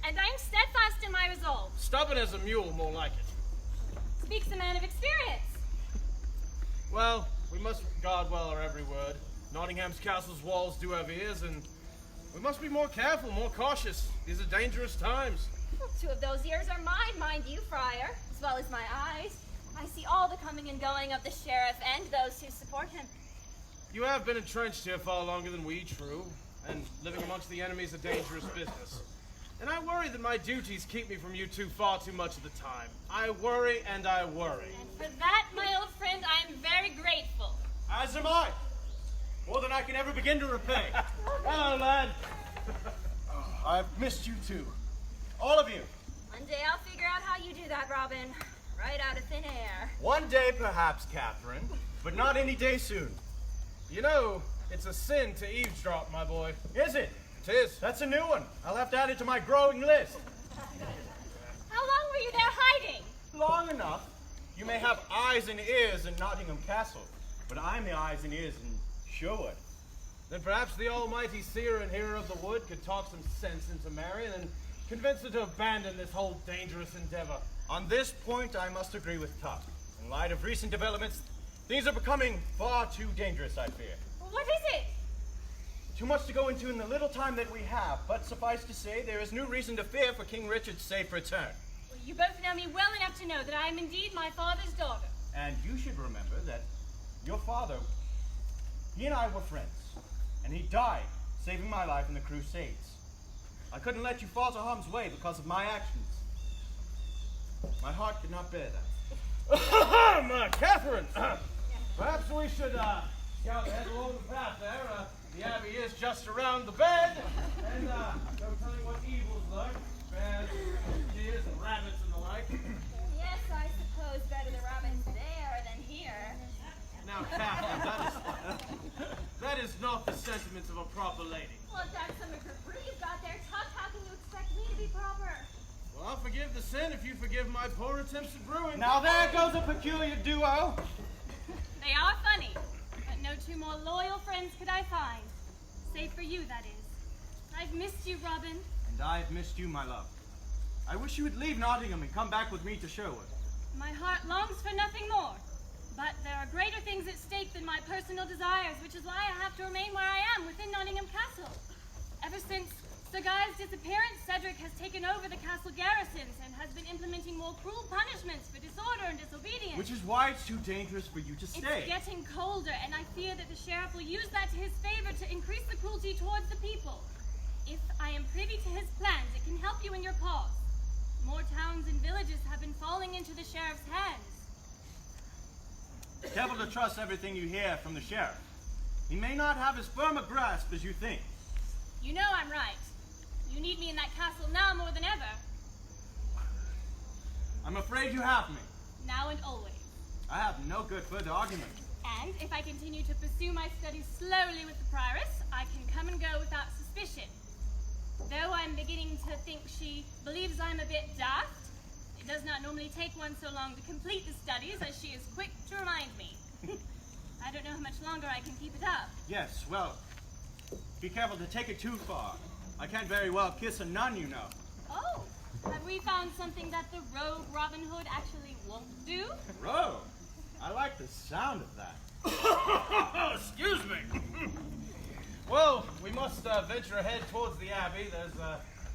Speaker 9: and I am steadfast in my resolve.
Speaker 8: Stubborn as a mule, more like it.
Speaker 9: Speaks a man of experience.
Speaker 8: Well, we must guard well our every word. Nottingham's castle's walls do have ears, and we must be more careful, more cautious. These are dangerous times.
Speaker 9: Well, 2 of those ears are mine, mind you, Friar, as well as my eyes. I see all the coming and going of the sheriff and those who support him.
Speaker 8: You have been entrenched here far longer than we, true, and living amongst the enemy is a dangerous business. And I worry that my duties keep me from you two far too much of the time. I worry and I worry.
Speaker 9: And for that, my old friend, I am very grateful.
Speaker 8: As am I. More than I can ever begin to repay. Hello, lad. I've missed you too. All of you.
Speaker 9: One day I'll figure out how you do that, Robin. Right out of thin air.
Speaker 8: One day, perhaps, Catherine, but not any day soon. You know, it's a sin to eavesdrop, my boy. Is it? It is. That's a new one. I'll have to add it to my growing list.
Speaker 9: How long were you there hiding?
Speaker 8: Long enough. You may have eyes and ears in Nottingham Castle, but I'm the eyes and ears in Sherwood. Then perhaps the almighty seer and hearer of the wood could talk some sense into Marion and convince her to abandon this whole dangerous endeavor. On this point, I must agree with Tuck. In light of recent developments, things are becoming far too dangerous, I fear.
Speaker 9: What is it?
Speaker 8: Too much to go into in the little time that we have, but suffice to say, there is no reason to fear for King Richard's safe return.
Speaker 9: Well, you both know me well enough to know that I am indeed my father's daughter.
Speaker 8: And you should remember that your father, he and I were friends, and he died saving my life in the Crusades. I couldn't let you fall to harm's way because of my actions. My heart could not bear that. Catherine! Perhaps we should scout ahead along the path there. The abbey is just around the bend, and go tell you what evils lurk. Bears, deers, and rabbits and the like.
Speaker 9: Yes, I suppose better the rabbits there than here.
Speaker 8: Now, Catherine, that is not the sentiments of a proper lady.
Speaker 9: Well, if that's some of your brew you've got there, Tuck, how can you expect me to be proper?
Speaker 8: Well, I'll forget forgive the sin if you forgive my poor attempts at brewing.
Speaker 4: Now there goes a peculiar duo.
Speaker 9: They are funny, but no two more loyal friends could I find. Save for you, that is. I've missed you, Robin.
Speaker 8: And I have missed you, my love. I wish you would leave Nottingham and come back with me to Sherwood.
Speaker 9: My heart longs for nothing more. But there are greater things at stake than my personal desires, which is why I have to remain where I am, within Nottingham Castle. Ever since Sir Guy's disappearance, Cedric has taken over the castle garrisons and has been implementing more cruel punishments for disorder and disobedience.
Speaker 8: Which is why it's too dangerous for you to stay.
Speaker 9: It's getting colder, and I fear that the sheriff will use that to his favor to increase the cruelty towards the people. If I am privy to his plans, it can help you in your cause. More towns and villages have been falling into the sheriff's hands.
Speaker 8: Careful to trust everything you hear from the sheriff. He may not have as firm a grasp as you think.
Speaker 9: You know I'm right. You need me in that castle now more than ever.
Speaker 8: I'm afraid you have me.
Speaker 9: Now and always.
Speaker 8: I have no good further argument.
Speaker 9: And if I continue to pursue my studies slowly with the prioress, I can come and go without suspicion. Though I'm beginning to think she believes I'm a bit daft, it does not normally take one so long to complete the studies, as she is quick to remind me. I don't know how much longer I can keep it up.
Speaker 8: Yes, well, be careful to take it too far. I can't very well kiss a nun, you know.
Speaker 9: Oh, have we found something that the rogue Robin Hood actually won't do?
Speaker 8: Rogue? I like the sound of that.
Speaker 6: Excuse me.
Speaker 8: Well, we must venture ahead towards the abbey. There's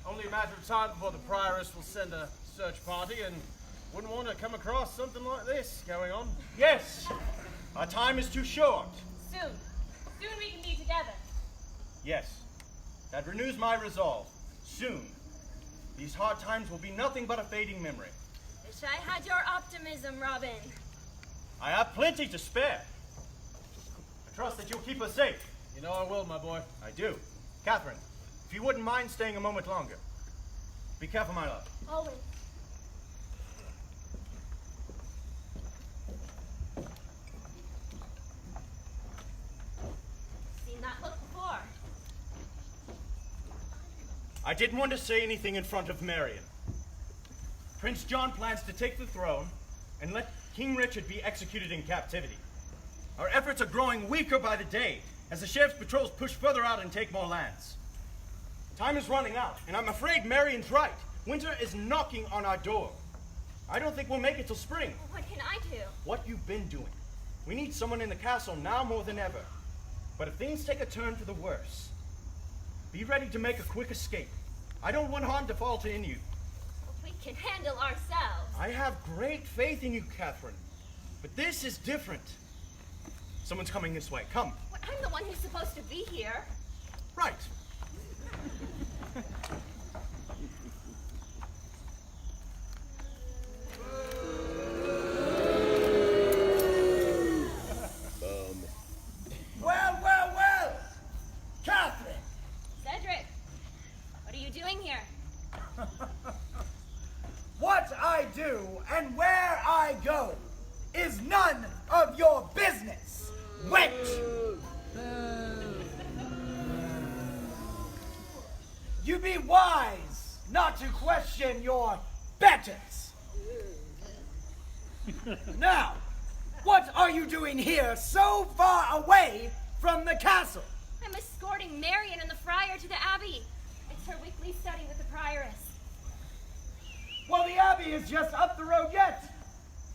Speaker 8: only a matter of time before the prioress will send a search party, and wouldn't want to come across something like this going on. Yes, our time is too short.
Speaker 9: Soon. Soon we can be together.
Speaker 8: Yes, that renews my resolve. Soon. These hard times will be nothing but a fading memory.
Speaker 11: Wish I had your optimism, Robin.
Speaker 8: I have plenty to spare. I trust that you'll keep us safe. You know I will, my boy. I do. Catherine, if you wouldn't mind staying a moment longer. Be careful, my love.
Speaker 11: Always. Seen that look before.
Speaker 8: I didn't want to say anything in front of Marion. Prince John plans to take the throne and let King Richard be executed in captivity. Our efforts are growing weaker by the day as the sheriff's patrols push further out and take more lands. Time is running out, and I'm afraid Marion's right. Winter is knocking on our door. I don't think we'll make it till spring.
Speaker 11: What can I do?
Speaker 8: What you've been doing. We need someone in the castle now more than ever. But if things take a turn for the worse, be ready to make a quick escape. I don't want harm to fall to any of you.
Speaker 11: We can handle ourselves.
Speaker 8: I have great faith in you, Catherine. But this is different. Someone's coming this way. Come.
Speaker 11: Well, I'm the one who's supposed to be here.
Speaker 8: Right.
Speaker 6: Well. Catherine.
Speaker 9: Cedric, what are you doing here?
Speaker 4: What I do and where I go is none of your business. Wait! You be wise not to question your betters. Now, what are you doing here so far away from the castle?
Speaker 11: I'm escorting Marion and the friar to the abbey. It's her weekly study with the prioress.
Speaker 4: Well, the abbey is just up the road yet.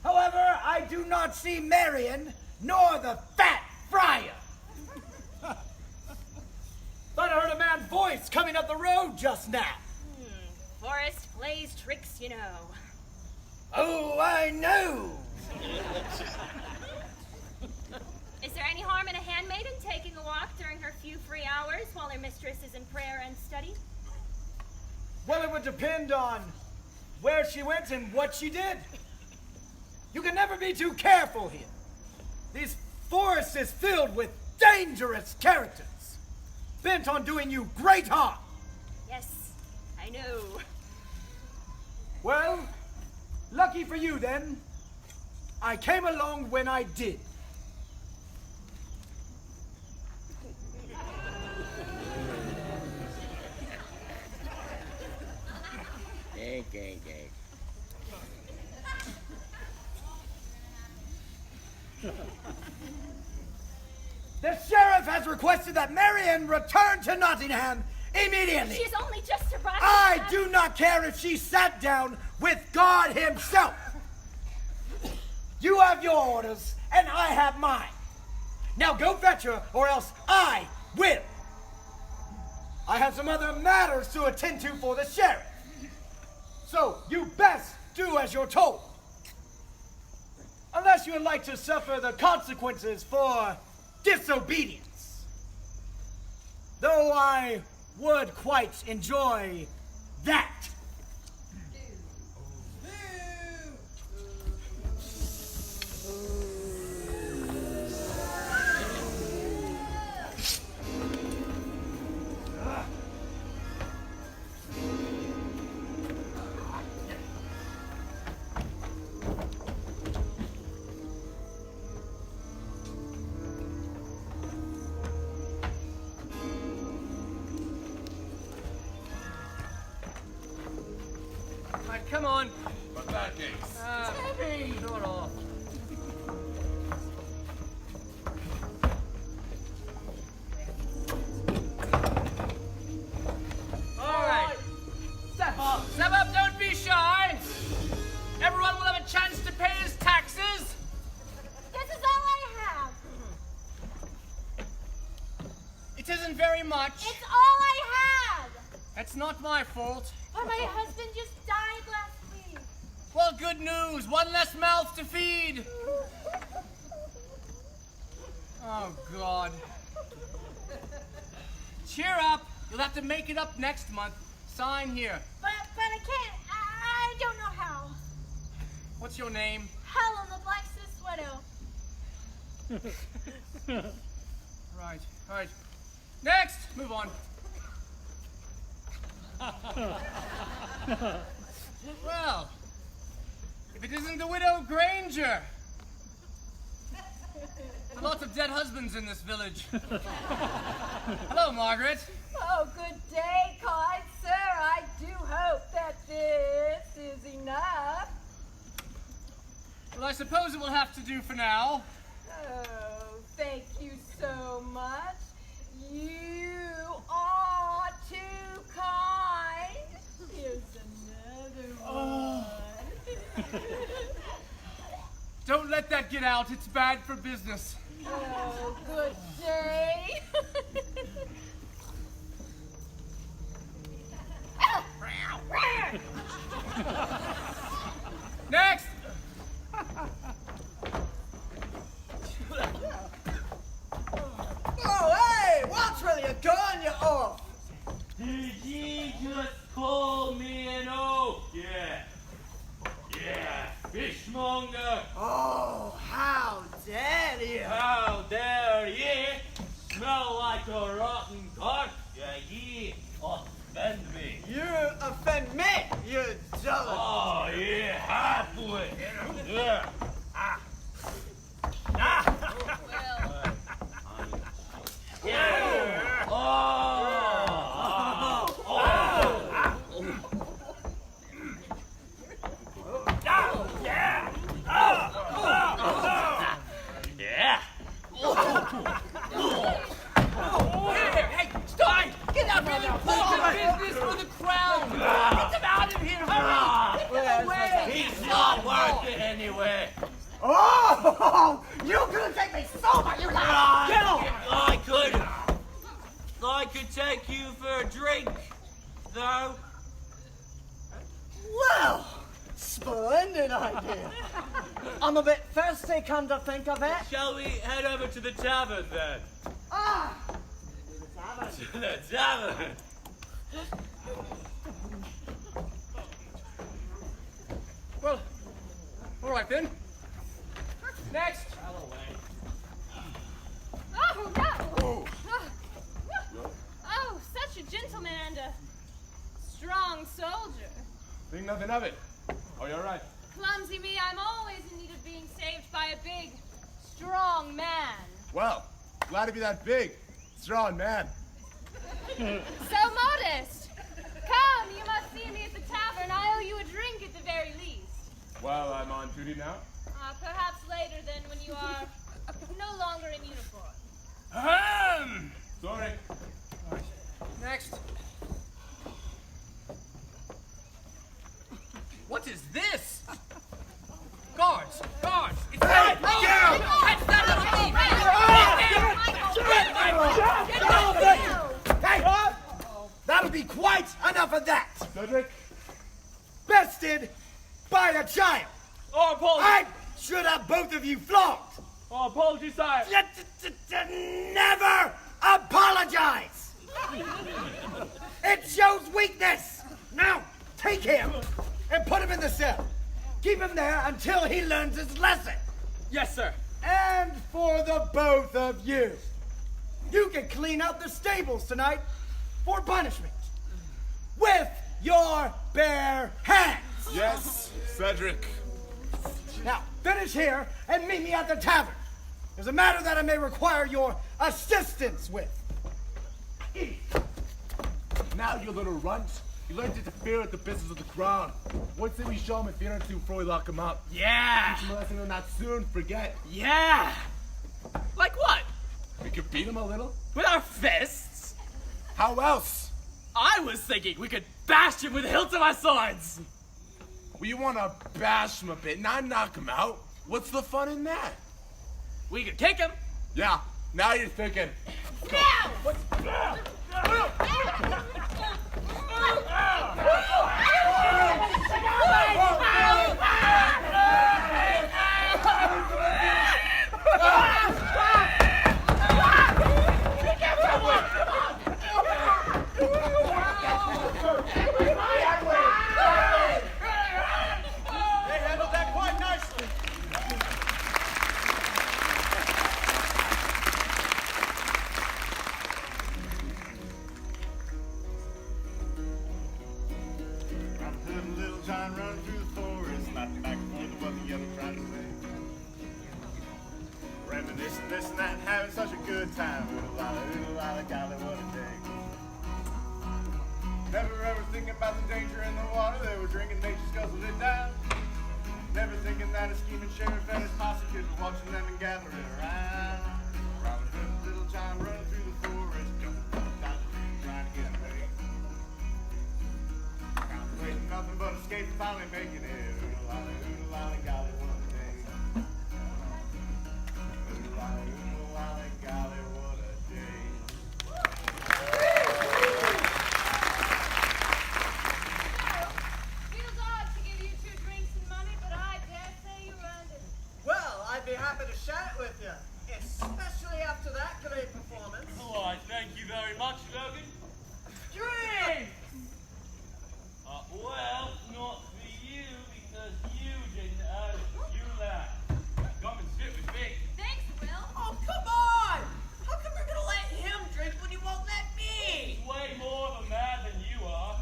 Speaker 4: However, I do not see Marion nor the fat friar. Thought I heard a man's voice coming up the road just now.
Speaker 11: Forrest plays tricks, you know.
Speaker 4: Oh, I know.
Speaker 11: Is there any harm in a handmaiden taking a walk during her few free hours while her mistress is in prayer and study?
Speaker 4: Well, it would depend on where she went and what she did. You can never be too careful here. This forest is filled with dangerous characters, bent on doing you great harm.
Speaker 11: Yes, I know.
Speaker 4: Well, lucky for you then, I came along when I did.
Speaker 10: Ink, ink, ink.
Speaker 4: The sheriff has requested that Marion return to Nottingham immediately.
Speaker 11: She's only just arrived.
Speaker 4: I do not care if she sat down with God himself. You have your orders, and I have mine. Now go fetch her, or else I will. I have some other matters to attend to for the sheriff. So you best do as you're told. Unless you would like to suffer the consequences for disobedience. Though I would quite enjoy that.
Speaker 10: Come on.
Speaker 1: But that case.
Speaker 10: Throw it off. All right. Step up. Step up, don't be shy. Everyone will have a chance to pay his taxes.
Speaker 11: This is all I have.
Speaker 10: It isn't very much.
Speaker 11: It's all I had.
Speaker 10: That's not my fault.
Speaker 11: But my husband just died last week.
Speaker 10: Well, good news. One less mouth to feed. Oh, God. Cheer up. You'll have to make it up next month. Sign here.
Speaker 11: But I can't. I don't know how.
Speaker 10: What's your name?
Speaker 11: Helen, the blacksmith's widow.
Speaker 10: Right, right. Next! Move on. Well, if it isn't the widow Granger. There are lots of dead husbands in this village. Hello, Margaret.
Speaker 9: Oh, good day, kind sir. I do hope that this is enough.
Speaker 10: Well, I suppose it will have to do for now.
Speaker 9: Oh, thank you so much. You are too kind. Here's another one.
Speaker 10: Don't let that get out. It's bad for business.
Speaker 9: Oh, good day.
Speaker 10: Next!
Speaker 4: Oh, hey! What's really a gun, you off?
Speaker 7: Did ye just call me an oaf? Yeah. Yeah, fishmonger.
Speaker 4: Oh, how dare you!
Speaker 7: How dare ye smell like a rotten corpse? Yeah, ye offend me.
Speaker 4: You offend me, you dullard!
Speaker 7: Oh, ye halfwit. Yeah. Yeah. Yeah.
Speaker 10: Hey, stop! Get out here and important business for the crown! Get them out of here! Hurry! Get them away!
Speaker 7: He's not worth it anyway.
Speaker 4: Oh! You're gonna take me so much! You got get off!
Speaker 7: I could take you for a drink, though.
Speaker 4: Well, splendid idea. I'm a bit thirsty, come to think of it.
Speaker 7: Shall we head over to the tavern then?
Speaker 4: Ah!
Speaker 7: To the tavern.
Speaker 10: Well, all right then. Next!
Speaker 9: Oh, no! Oh, such a gentleman and a strong soldier.
Speaker 1: Think nothing of it. Oh, you're right.
Speaker 9: Clumsy me, I'm always in need of being saved by a big, strong man.
Speaker 1: Well, glad to be that big, strong man.
Speaker 9: So modest. Come, you must see me at the tavern. I owe you
Speaker 13: on duty now?
Speaker 9: Perhaps later than when you are no longer in uniform.
Speaker 13: Ahem! Sorry.
Speaker 10: Next. What is this? Guards! Guards! It's
Speaker 4: Hey,
Speaker 10: oh,
Speaker 4: get out!
Speaker 10: catch that little thief!
Speaker 4: Hey, that'll be quite enough of that.
Speaker 13: Cedric?
Speaker 4: Bested by a child.
Speaker 7: Oh, apologies.
Speaker 4: I should have both of you flogged.
Speaker 7: Oh, apologies, sire.
Speaker 4: Never apologize. It shows weakness. Now, take him and put him in the cell. Keep him there until he learns his lesson.
Speaker 10: Yes, sir.
Speaker 4: And for the both of you, you can clean out the stables tonight for punishment with your bare hands.
Speaker 13: Yes, Cedric.
Speaker 4: Now, finish here and meet me at the tavern. There's a matter that I may require your assistance with.
Speaker 13: Now, you little runt. You learned to interfere with the business of the crown. Once we show him a fear or two before we lock him up.
Speaker 10: Yeah!
Speaker 13: Teach him a lesson he'll not soon forget.
Speaker 10: Yeah! Like what?
Speaker 13: We could beat him a little.
Speaker 10: With our fists?
Speaker 13: How else?
Speaker 10: I was thinking we could bash him with the hilts of our swords.
Speaker 13: We want to bash him a bit, not knock him out. What's the fun in that?
Speaker 10: We could kick him.
Speaker 13: Yeah, now you're thinking.
Speaker 8: They handled that quite nicely.
Speaker 2: Robin Hood and Little John run through the forest, laughing back and forth at what the other tried to say. Reminiscing this and that and having such a good time. Oodle-lala, golly, what a day. Never ever thinking about the danger in the water. They were drinking, they just guzzled it down. Never thinking that a scheming sheriff and his posse kids were watching them and gathering around. Robin Hood and Little John running through the forest, jumping from down the street, trying to get away. Contemplating nothing but escape and finally making it. Oodle-lolly, golly, what a day. Oodle-lolly, golly, what a day.
Speaker 9: Feels odd to give you 2 drinks and money, but I dare say you earned it.
Speaker 8: Well, I'd be happy to share it with you, especially after that great performance.
Speaker 7: Why, thank you very much, Logan.
Speaker 10: Drink!
Speaker 7: Well, not for you, because you didn't earn it. You left. Come and sit with me.
Speaker 9: Thanks, Will.
Speaker 10: Oh, come on! How come we're gonna let him drink when you won't let me?
Speaker 7: Way more of a man than you are.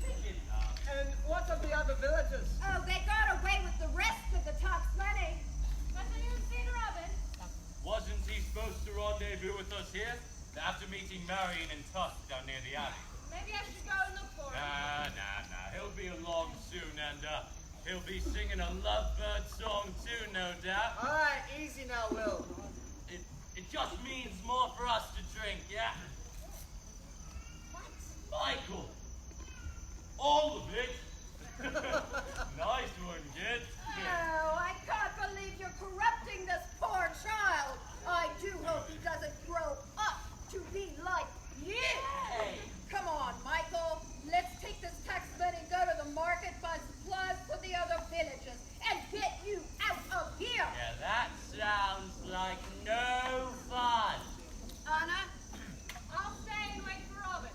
Speaker 7: Take it up.
Speaker 8: And what of the other villagers?
Speaker 11: Oh, they got away with the rest of the top money.
Speaker 9: Nothing you've seen, Robin.
Speaker 7: Wasn't he supposed to rendezvous with us here? After meeting Marion and Tusk down near the alley.
Speaker 9: Maybe I should go and look for him.
Speaker 7: Nah. He'll be along soon, and he'll be singing a lovebird song too, no doubt.
Speaker 8: All right, easy now, Will.
Speaker 7: It just means more for us to drink, yeah?
Speaker 11: What?
Speaker 7: Michael! All of it! Nice one, kid.
Speaker 11: Oh, I can't believe you're corrupting this poor child. I do hope he doesn't grow up to be like you.
Speaker 10: Hey!
Speaker 11: Come on, Michael. Let's take this tax money and go to the market, buy supplies for the other villages, and get you out of here.
Speaker 7: Yeah, that sounds like no fun.
Speaker 11: Anna?
Speaker 9: I'll stay and wait for Robin.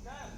Speaker 7: Dad,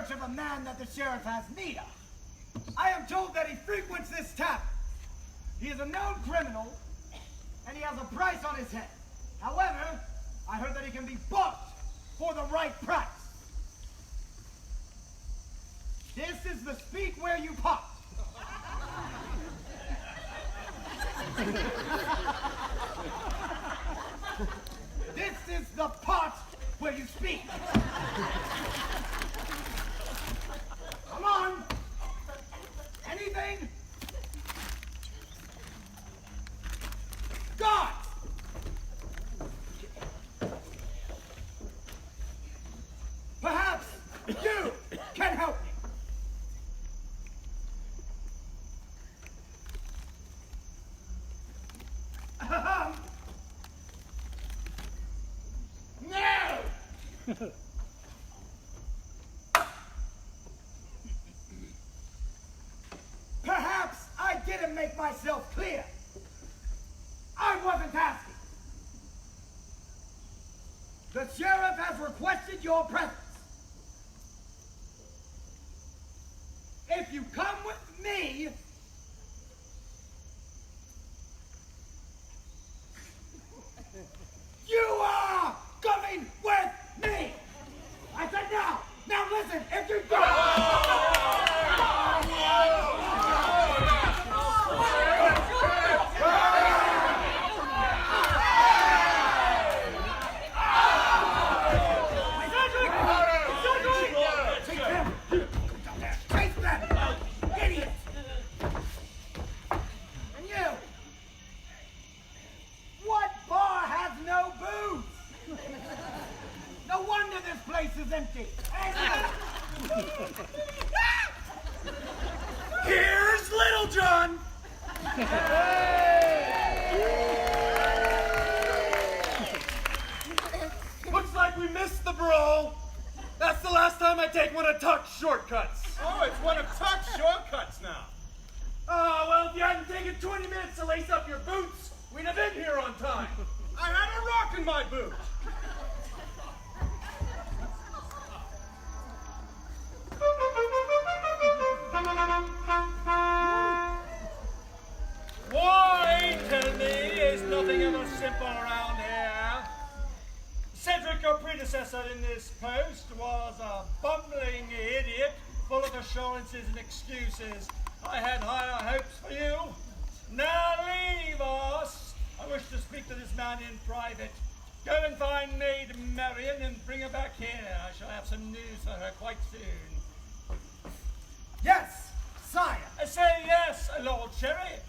Speaker 4: search of a man that the sheriff has need of. I am told that he frequents this tavern. He is a known criminal, and he has a price on his head. However, I heard that he can be bought for the right price. This is the speak where you pot. This is the pot where you speak. Come on. Anything? God! Perhaps you can help me. No! Perhaps I didn't make myself clear. I wasn't asking. The sheriff has requested your presence. If you come with me, you are coming with me. I said now. Now listen, if you is empty. Here's Little John.
Speaker 8: Looks like we missed the brawl. That's the last time I take one of Tuck's shortcuts.
Speaker 2: Oh, it's one of Tuck's shortcuts now.
Speaker 8: Oh, well, if you hadn't taken 20 minutes to lace up your boots, we'd have been here on time. I had a rock in my boot.
Speaker 5: Why, tell me, is nothing ever simple around here? Cedric, your predecessor in this post, was a bumbling idiot, full of assurances and excuses. I had higher hopes for you. Now leave us. I wish to speak to this man in private. Go and find Maid Marian and bring her back here. I shall have some news for her quite soon.
Speaker 4: Yes, sire.
Speaker 5: Say yes, Lord Sheriff.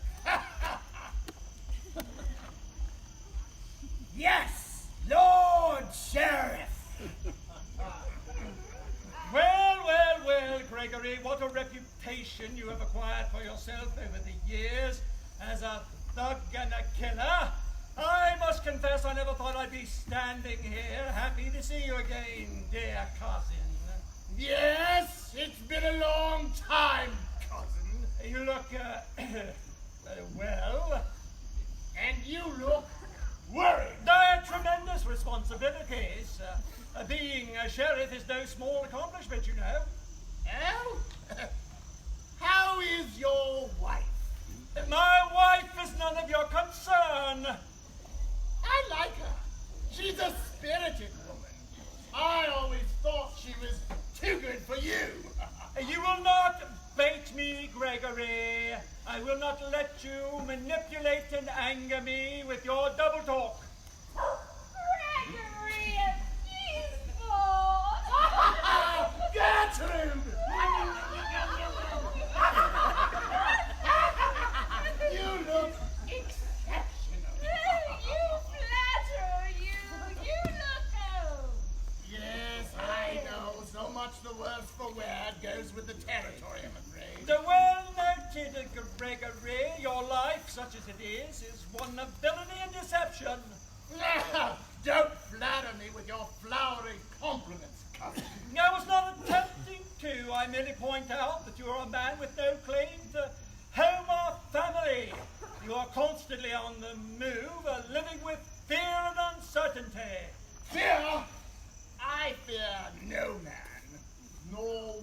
Speaker 4: Yes, Lord Sheriff.
Speaker 5: Well, Gregory, what a reputation you have acquired for yourself over the years as a thug and a killer. I must confess I never thought I'd be standing here. Happy to see you again, dear cousin.
Speaker 6: Yes, it's been a long time, cousin.
Speaker 5: You look, well.
Speaker 6: And you look worried.
Speaker 5: They're tremendous responsibilities. Being a sheriff is no small accomplishment, you know.
Speaker 6: Oh? How is your wife?
Speaker 5: My wife is none of your concern.
Speaker 6: I like her. She's a spirited woman. I always thought she was too good for you.
Speaker 5: You will not bait me, Gregory. I will not let you manipulate and anger me with your double talk.
Speaker 11: Gregory of Gisbourne!
Speaker 6: Gertrude! You look exceptional.
Speaker 11: You flatter, you look old.
Speaker 6: Yes, I know. So much the worse for wear goes with the territory, I'm afraid.
Speaker 5: The well-noted Gregory, your life, such as it is one of villainy and deception.
Speaker 6: Now, don't flatter me with your flowery compliments, cousin.
Speaker 5: I was not attempting to. I merely point out that you are a man with no claim to home or family. You are constantly on the move, living with fear and uncertainty.
Speaker 6: Fear? I fear no man, nor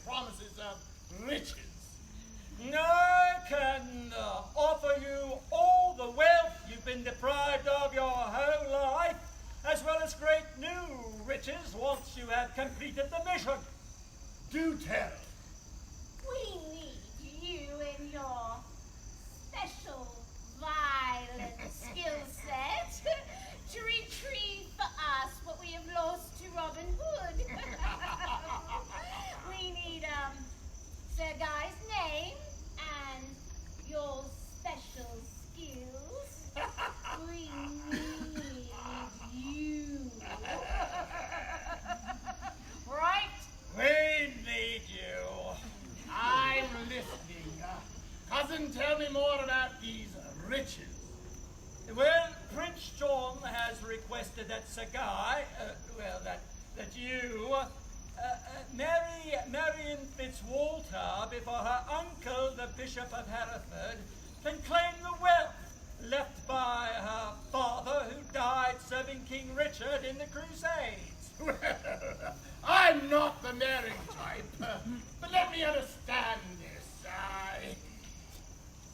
Speaker 6: promises of riches.
Speaker 5: I can offer you all the wealth you've been deprived of your whole life, as well as great new riches once you have completed the mission.
Speaker 6: Do tell.
Speaker 11: We need you and your special violent skill set to retrieve for us what we have lost to Robin Hood. We need Sir Guy's name and your special skills. We need you. Right?
Speaker 5: We need you.
Speaker 6: I'm listening. Cousin, tell me more about these riches.
Speaker 5: Well, Prince John has requested that Sir Guy, that you, marry Marion Fitzwalter before her uncle, the Bishop of Hereford, can claim the wealth left by her father who died serving King Richard in the Crusades.
Speaker 6: Well, I'm not the marrying type, but let me understand this.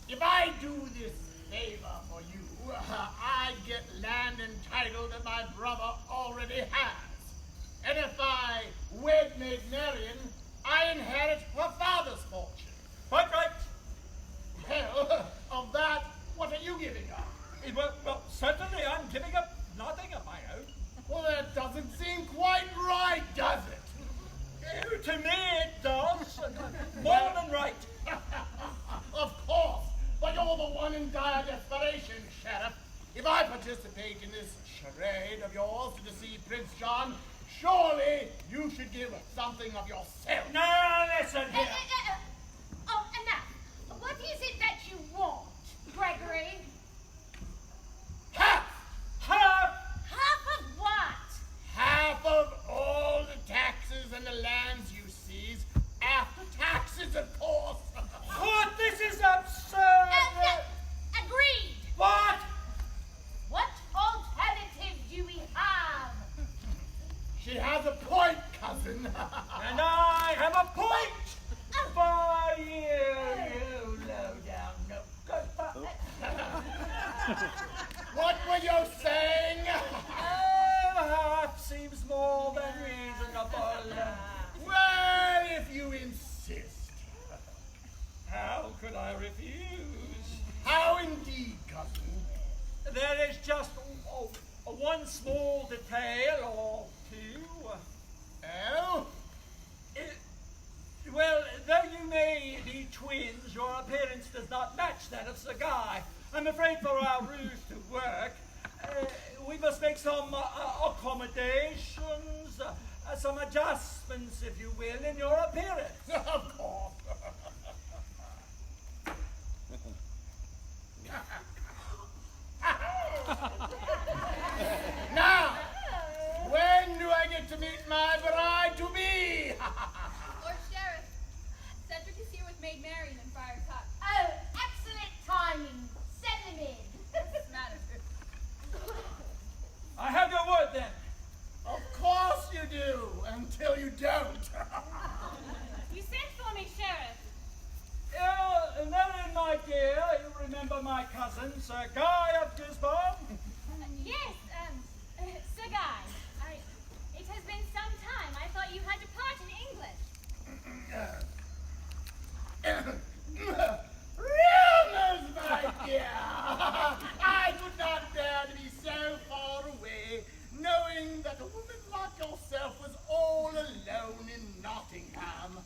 Speaker 6: If I do this favor for you, I get land and title that my brother already has. And if I wed Maid Marian, I inherit her father's fortune.
Speaker 5: Quite right.
Speaker 6: Well, of that, what are you giving up?
Speaker 5: Well, certainly I'm giving up nothing of my own.
Speaker 6: Well, that doesn't seem quite right, does it?
Speaker 5: To me it does. More than right.
Speaker 6: Of course, but you're the one in dire desperation, Sheriff. If I participate in this charade of yours to deceive Prince John, surely you should give something of yourself.
Speaker 5: No, listen here.
Speaker 11: Oh, enough. What is it that you want, Gregory?
Speaker 6: Half!
Speaker 11: Half of what?
Speaker 6: Half of all the taxes and the lands you seize, after taxes, of course.
Speaker 5: What? This is absurd.
Speaker 11: Agreed.
Speaker 5: What?
Speaker 11: What alternative do we have?
Speaker 6: She has a point, cousin.
Speaker 5: And I have a point. For you low down no good.
Speaker 6: What were you saying?
Speaker 5: Half seems more than reasonable.
Speaker 6: Well, if you insist.
Speaker 5: How could I refuse?
Speaker 6: How indeed, cousin?
Speaker 5: There is just one small detail or two.
Speaker 6: Oh?
Speaker 5: Well, though you may be twins, your appearance does not match that of Sir Guy. I'm afraid for our ruse to work, we must make some accommodations, some adjustments, if you will, in your appearance.
Speaker 6: Of course. Now, when do I get to meet my bride-to-be?
Speaker 9: Lord Sheriff, Cedric is here with Maid Marian and Friar Tuck.
Speaker 11: Oh, excellent timing. Send them in.
Speaker 9: What's the matter?
Speaker 5: I have your word, then.
Speaker 6: Of course you do, until you don't.
Speaker 9: You sent for me, Sheriff.
Speaker 5: Marian, my dear, you remember my cousin, Sir Guy of Gisbourne?
Speaker 9: Yes, Sir Guy. It has been some time. I thought you had departed England.
Speaker 6: Rumors, my dear! I would not dare to be so far away, knowing that a woman like yourself was all alone in Nottingham.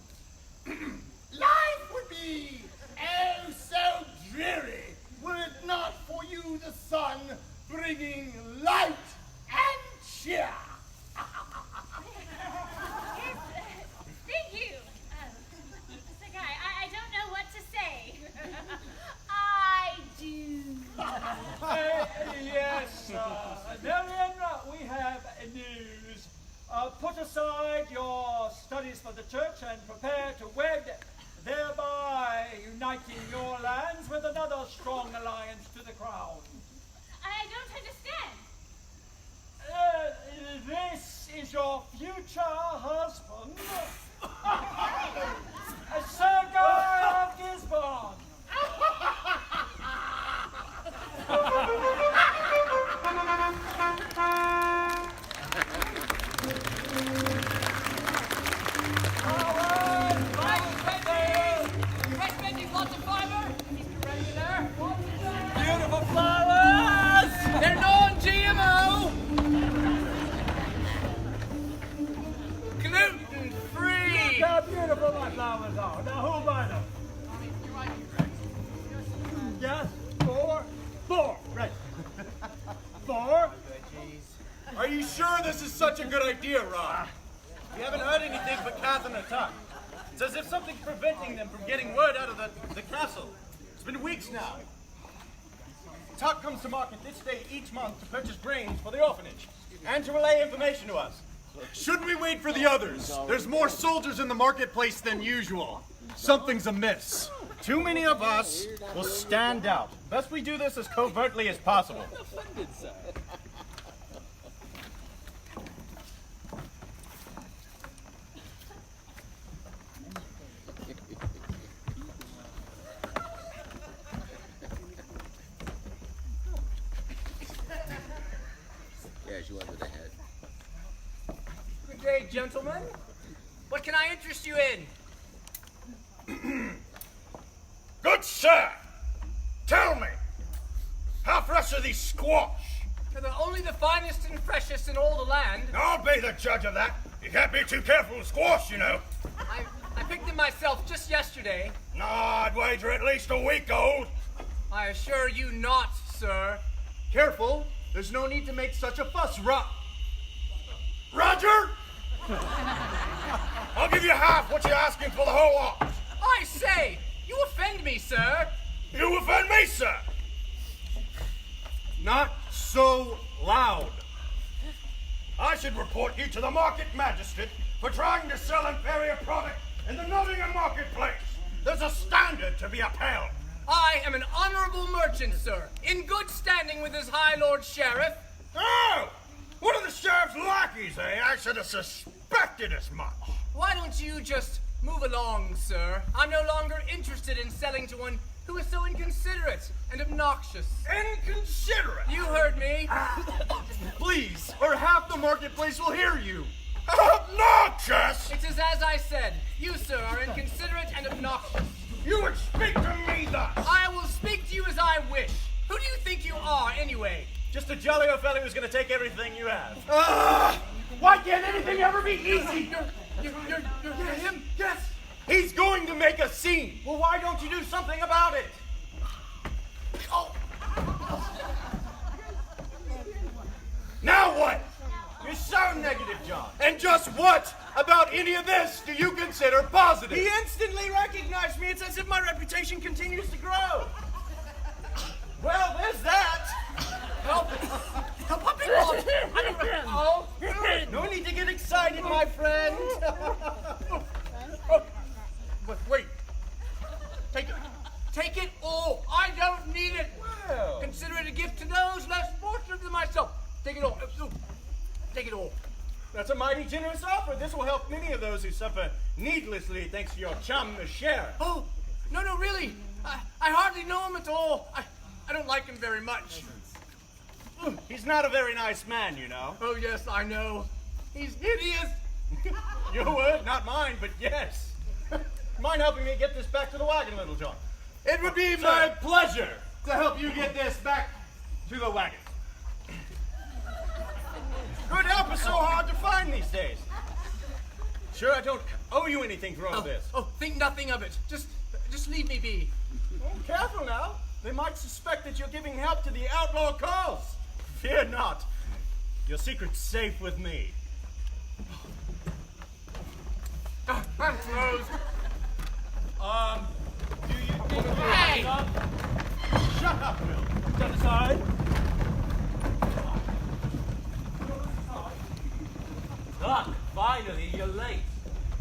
Speaker 6: Life would be, oh, so dreary, were it not for you, the sun, bringing light and cheer.
Speaker 9: Yes, thank you. Sir Guy, I don't know what to say.
Speaker 11: I do.
Speaker 5: Yes, Marian, we have news. Put aside your studies for the church and prepare to wed, thereby uniting your lands with another strong alliance to the crown.
Speaker 9: I don't understand.
Speaker 5: This is your future husband. now who am I now? Yes, four. Right. 4.
Speaker 8: Are you sure this is such a good idea, Rob? We haven't heard anything but Catherine and Tuck. It's as if something's preventing them from getting word out of the castle. It's been weeks now. Tuck comes to market this day each month to purchase grains for the orphanage and to relay information to us.
Speaker 2: Shouldn't we wait for the others? There's more soldiers in the marketplace than usual. Something's amiss.
Speaker 8: Too many of us will stand out. Best we do this as covertly as possible.
Speaker 10: Good day, gentlemen. What can I interest you in?
Speaker 6: Good sir, tell me, how fresh are these squash?
Speaker 10: They're only the finest and freshest in all the land.
Speaker 6: I'll be the judge of that. You can't be too careful with squash, you know.
Speaker 10: I picked them myself just yesterday.
Speaker 6: No, I'd wager at least a week old.
Speaker 10: I assure you not, sir.
Speaker 8: Careful, there's no need to make such a fuss,
Speaker 6: Roger! I'll give you half what you're asking for the whole lot.
Speaker 10: I say, you offend me, sir.
Speaker 6: You offend me, sir.
Speaker 8: Not so loud.
Speaker 6: I should report you to the market magistrate for trying to sell inferior product in the Nottingham marketplace. There's a standard to be upheld.
Speaker 10: I am an honorable merchant, sir, in good standing with his high lord sheriff.
Speaker 6: Oh! One of the sheriff's lackeys, eh? I should have suspected as much.
Speaker 10: Why don't you just move along, sir? I'm no longer interested in selling to one who is so inconsiderate and obnoxious.
Speaker 6: Inconsiderate?
Speaker 10: You heard me.
Speaker 8: Please, or half the marketplace will hear you.
Speaker 6: Obnoxious!
Speaker 10: It is as I said. You, sir, are inconsiderate and obnoxious.
Speaker 6: You would speak to me thus.
Speaker 10: I will speak to you as I wish. Who do you think you are, anyway?
Speaker 8: Just a jolly old fellow who's going to take everything you have.
Speaker 6: Why can't anything ever be easy?
Speaker 10: You're him?
Speaker 8: Yes! He's going to make a scene. Well, why don't you do something about it?
Speaker 6: Now what?
Speaker 8: You're so negative, John.
Speaker 2: And just what about any of this do you consider positive?
Speaker 8: He instantly recognized me. It's as if my reputation continues to grow. Well, there's that.
Speaker 10: Help me, Bob.
Speaker 8: No need to get excited, my friend.
Speaker 2: Wait.
Speaker 10: Take it all. I don't need it.
Speaker 8: Well.
Speaker 10: Consider it a gift to those less fortunate than myself. Take it all. Take it all.
Speaker 8: That's a mighty generous offer. This will help many of those who suffer needlessly thanks to your chum, the sheriff.
Speaker 10: Oh, no, really. I hardly know him at all. I don't like him very much.
Speaker 8: He's not a very nice man, you know.
Speaker 10: Oh, yes, I know. He's hideous.
Speaker 8: Your word, not mine, but yes. Mind helping me get this back to the wagon, Little John?
Speaker 2: It would be my pleasure to help you get this back to the wagon.
Speaker 8: Good help is so hard to find these days. Sure, I don't owe you anything for all this.
Speaker 10: Oh, think nothing of it. Just leave me be.
Speaker 8: Oh, careful now. They might suspect that you're giving help to the outlaw cause. Fear not. Your secret's safe with me.
Speaker 10: I'm closed.
Speaker 5: Do you think
Speaker 10: Hey!
Speaker 8: Shut up, Will.
Speaker 5: Step aside.
Speaker 7: Doc, finally, you're late.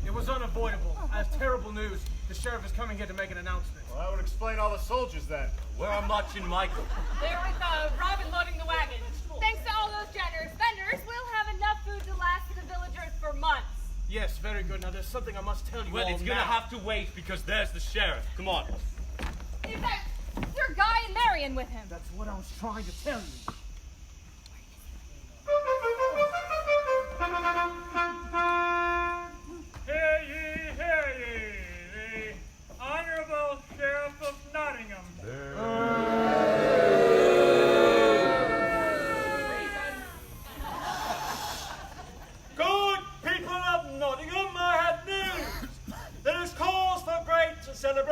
Speaker 12: It was unavoidable. I have terrible news. The sheriff is coming here to make an announcement.
Speaker 2: Well, that would explain all the soldiers then.
Speaker 7: Where are Much and Michael?
Speaker 9: They're with Robin loading the wagon. Thanks to all those generous vendors, we'll have enough food to last the villagers for months.
Speaker 12: Yes, very good. Now, there's something I must tell you
Speaker 7: Well,
Speaker 12: all
Speaker 7: it's gonna
Speaker 12: now.
Speaker 7: have to wait because there's the sheriff. Come on.
Speaker 9: In fact, your Guy and Marion with him.
Speaker 12: That's what I was trying to tell you.
Speaker 5: Hear ye, the Honorable Sheriff of Nottingham. Good people of Nottingham, I have news. There is cause for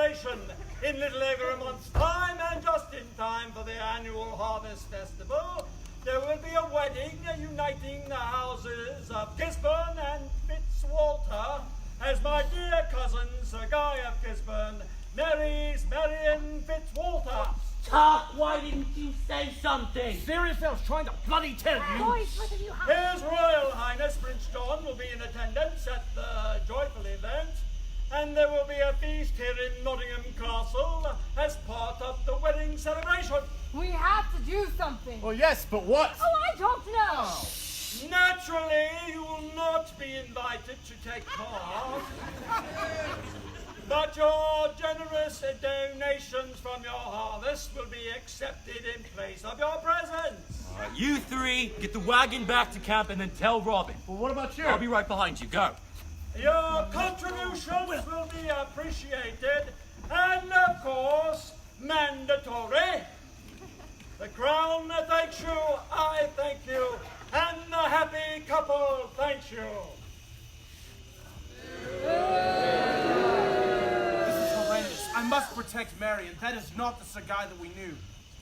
Speaker 5: celebration in little over a month's time, and just in time for the annual Harvest Festival, there will be a wedding uniting the houses of Gisbourne and Fitzwalter, as my dear cousin Sir Guy of Gisbourne marries Marion Fitzwalter.
Speaker 10: Talk, why didn't you say something?
Speaker 8: Seriously, I was trying to bloody tell you.
Speaker 9: Boys, what have you had?
Speaker 5: His Royal Highness Prince John will be in attendance at the joyful event, and there will be a feast here in Nottingham Castle as part of the wedding celebration.
Speaker 9: We have to do something.
Speaker 2: Well, yes, but what?
Speaker 9: Oh, I don't know.
Speaker 5: Naturally, you will not be invited to take part, but your generous donations from your harvest will be accepted in place of your presents.
Speaker 7: You three, get the wagon back to camp and then tell Robin.
Speaker 2: Well, what about you?
Speaker 7: I'll be right behind you. Go.
Speaker 5: Your contributions will be appreciated and, of course, mandatory. The Crown thanks you, I thank you, and the happy couple thanks you.
Speaker 8: This is horrendous. I must protect Marion. That is not the Sir Guy that we knew.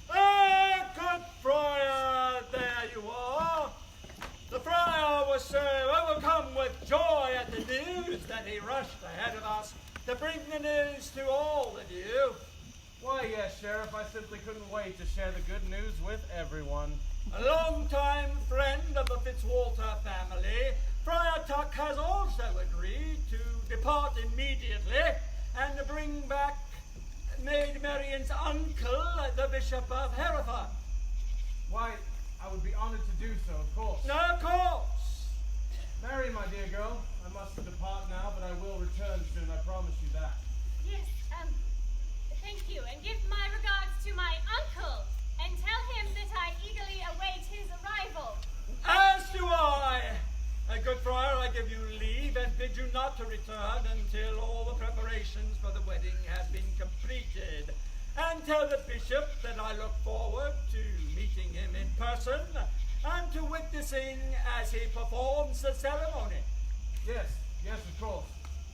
Speaker 5: Ah, good friar, there you are. The friar was so overcome with joy at the news that he rushed ahead of us to bring the news to all of you.
Speaker 8: Why, yes, Sheriff. I simply couldn't wait to share the good news with everyone.
Speaker 5: A long-time friend of the Fitzwalter family, Friar Tuck has also agreed to depart immediately and to bring back Maid Marion's uncle, the Bishop of Hereford.
Speaker 8: Why, I would be honored to do so, of course.
Speaker 5: No, of course.
Speaker 8: Marion, my dear girl, I must depart now, but I will return soon. I promise you that.
Speaker 9: Yes, thank you, and give my regards to my uncle, and tell him that I eagerly await his arrival.
Speaker 5: As do I. Good friar, I give you leave and bid you not to return until all the preparations for the wedding have been completed. And tell the bishop that I look forward to meeting him in person and to witnessing as he performs the ceremony.
Speaker 8: Yes, of course.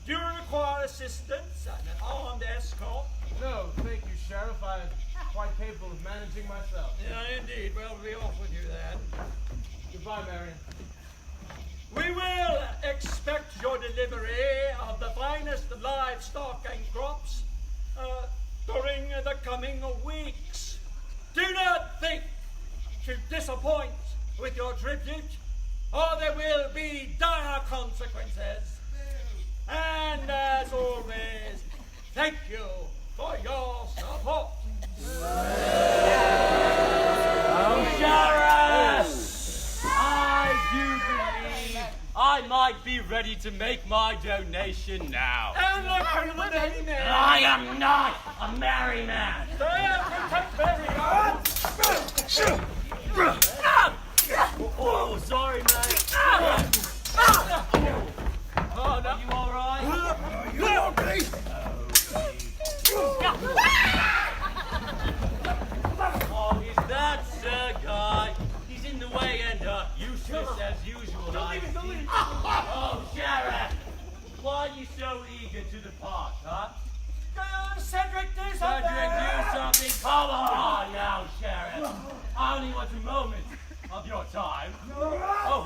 Speaker 5: Do you require assistance and an armed escort?
Speaker 8: No, thank you, Sheriff. I'm quite capable of managing myself.
Speaker 5: Yeah, indeed. Well, we'll be off with you then.
Speaker 8: Goodbye, Marion.
Speaker 5: We will expect your delivery of the finest livestock and crops during the coming weeks. Do not think to disappoint with your tribute, or there will be dire consequences. And as always, thank you for your support.
Speaker 7: Oh, Sheriff! I do believe I might be ready to make my donation now.
Speaker 5: And look for the merry man.
Speaker 10: I am not a merry man.
Speaker 7: Oh, sorry, mate. Oh, no. You all right?
Speaker 13: You okay?
Speaker 7: Oh, is that Sir Guy? He's in the way and useless as usual, I see. Oh, Sheriff, why are you so eager to depart, huh?
Speaker 5: Cedric, do something!
Speaker 7: Cedric, do something! Come on now, Sheriff. I only want a moment of your time. Oh,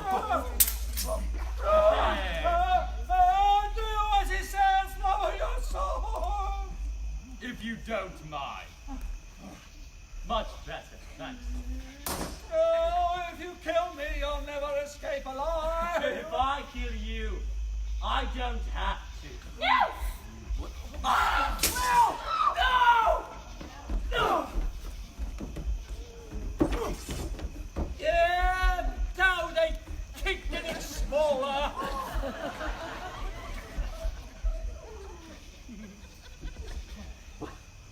Speaker 7: hey.
Speaker 5: Do as he says, lower your soul!
Speaker 7: If you don't mind. Much better, thanks.
Speaker 5: Oh, if you kill me, you'll never escape alive!
Speaker 7: If I kill you, I don't have to.
Speaker 9: No!
Speaker 5: Yeah, now they keep getting smaller.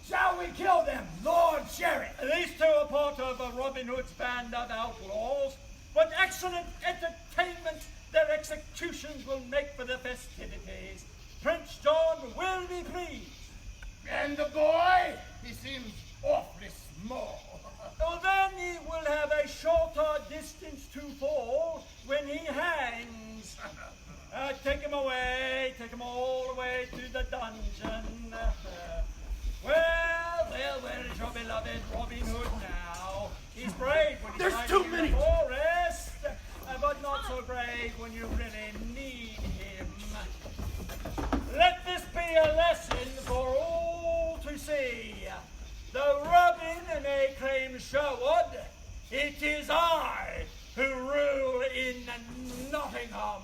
Speaker 4: Shall we kill them, Lord Sheriff?
Speaker 5: These two are part of Robin Hood's band of outlaws. What excellent entertainment their executions will make for the festivities. Prince John will be pleased.
Speaker 6: And the boy? He seems awfully small.
Speaker 5: Oh, then he will have a shorter distance to fall when he hangs. Take him away, take him all the way to the dungeon. Said Robin Hood now. He's brave when he's
Speaker 8: There's
Speaker 5: hiding
Speaker 8: too
Speaker 5: in
Speaker 8: many.
Speaker 5: the forest, but not so brave when you really need him. Let this be a lesson for all to see. Though Robin may claim Sherwood, it is I who rule in Nottingham.